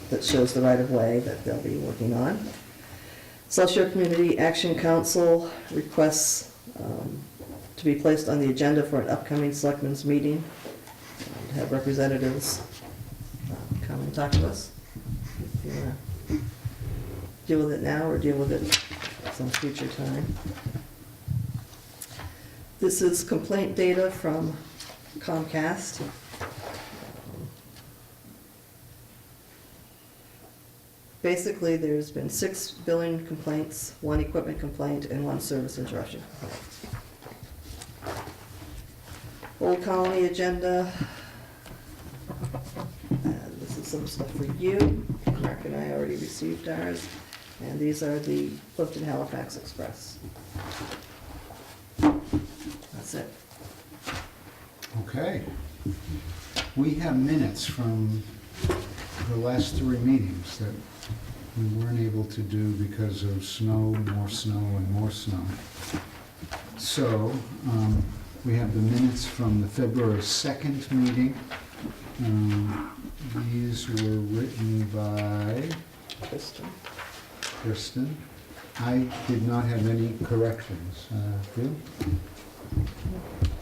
that shows the right-of-way that they'll be working on. South Shore Community Action Council requests to be placed on the agenda for an upcoming selectmen's meeting. To have representatives come and talk to us. If you want to deal with it now or deal with it at some future time. This is complaint data from Comcast. Basically, there's been 6 billing complaints, 1 equipment complaint, and 1 service interruption complaint. Old Colony agenda. And this is some stuff for you. Mark and I already received ours. And these are the Plympton Halifax Express. That's it. Okay. We have minutes from the last 3 meetings that we weren't able to do because of snow, more snow, and more snow. So, we have the minutes from the February 2nd meeting. These were written by Kristen. I did not have any corrections. You?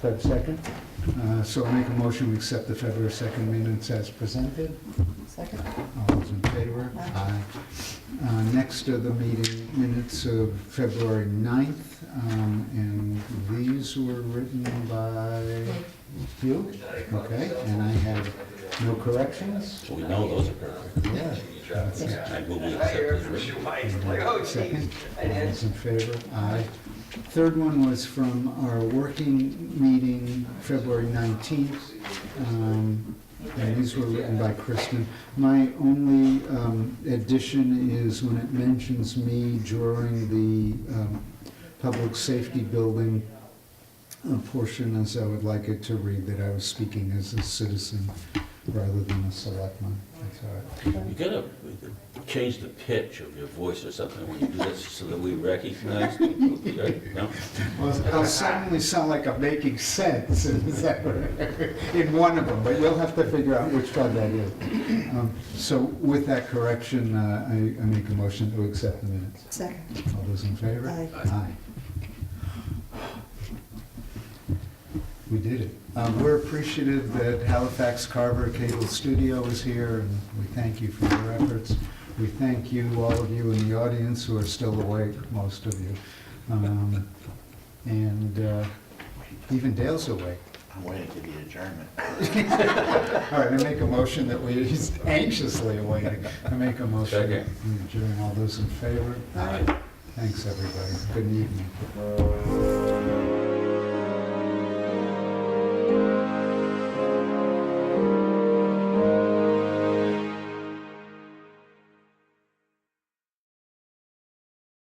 Feb 2nd? So I'll make a motion to accept the February 2nd minutes as presented. Second. All those in favor? Aye. Next are the meeting minutes of February 9th, and these were written by you? Okay, and I had no corrections? So we know those are perfect. Yeah. I move we accept as written. Second, all those in favor? Aye. Third one was from our working meeting, February 19th, and these were written by Kristen. My only addition is when it mentions me during the public safety building portion, as I would like it to read, that I was speaking as a citizen rather than a selectman. That's all right. You gotta change the pitch of your voice or something when you do this so that we recognize people, right? No? Well, I'll certainly sound like I'm making sense in one of them, but you'll have to figure out which one that is. So with that correction, I make a motion to accept the minutes. Second. All those in favor? Aye. Aye. We did it. We're appreciative that Halifax Carver Cable Studio is here, and we thank you for your efforts. We thank you, all of you in the audience who are still awake, most of you. And even Dale's awake. I'm waiting for the adjournment. All right, I make a motion that he's anxiously awaiting. I make a motion that we adjourn. All those in favor? Aye. Thanks, everybody. Good evening.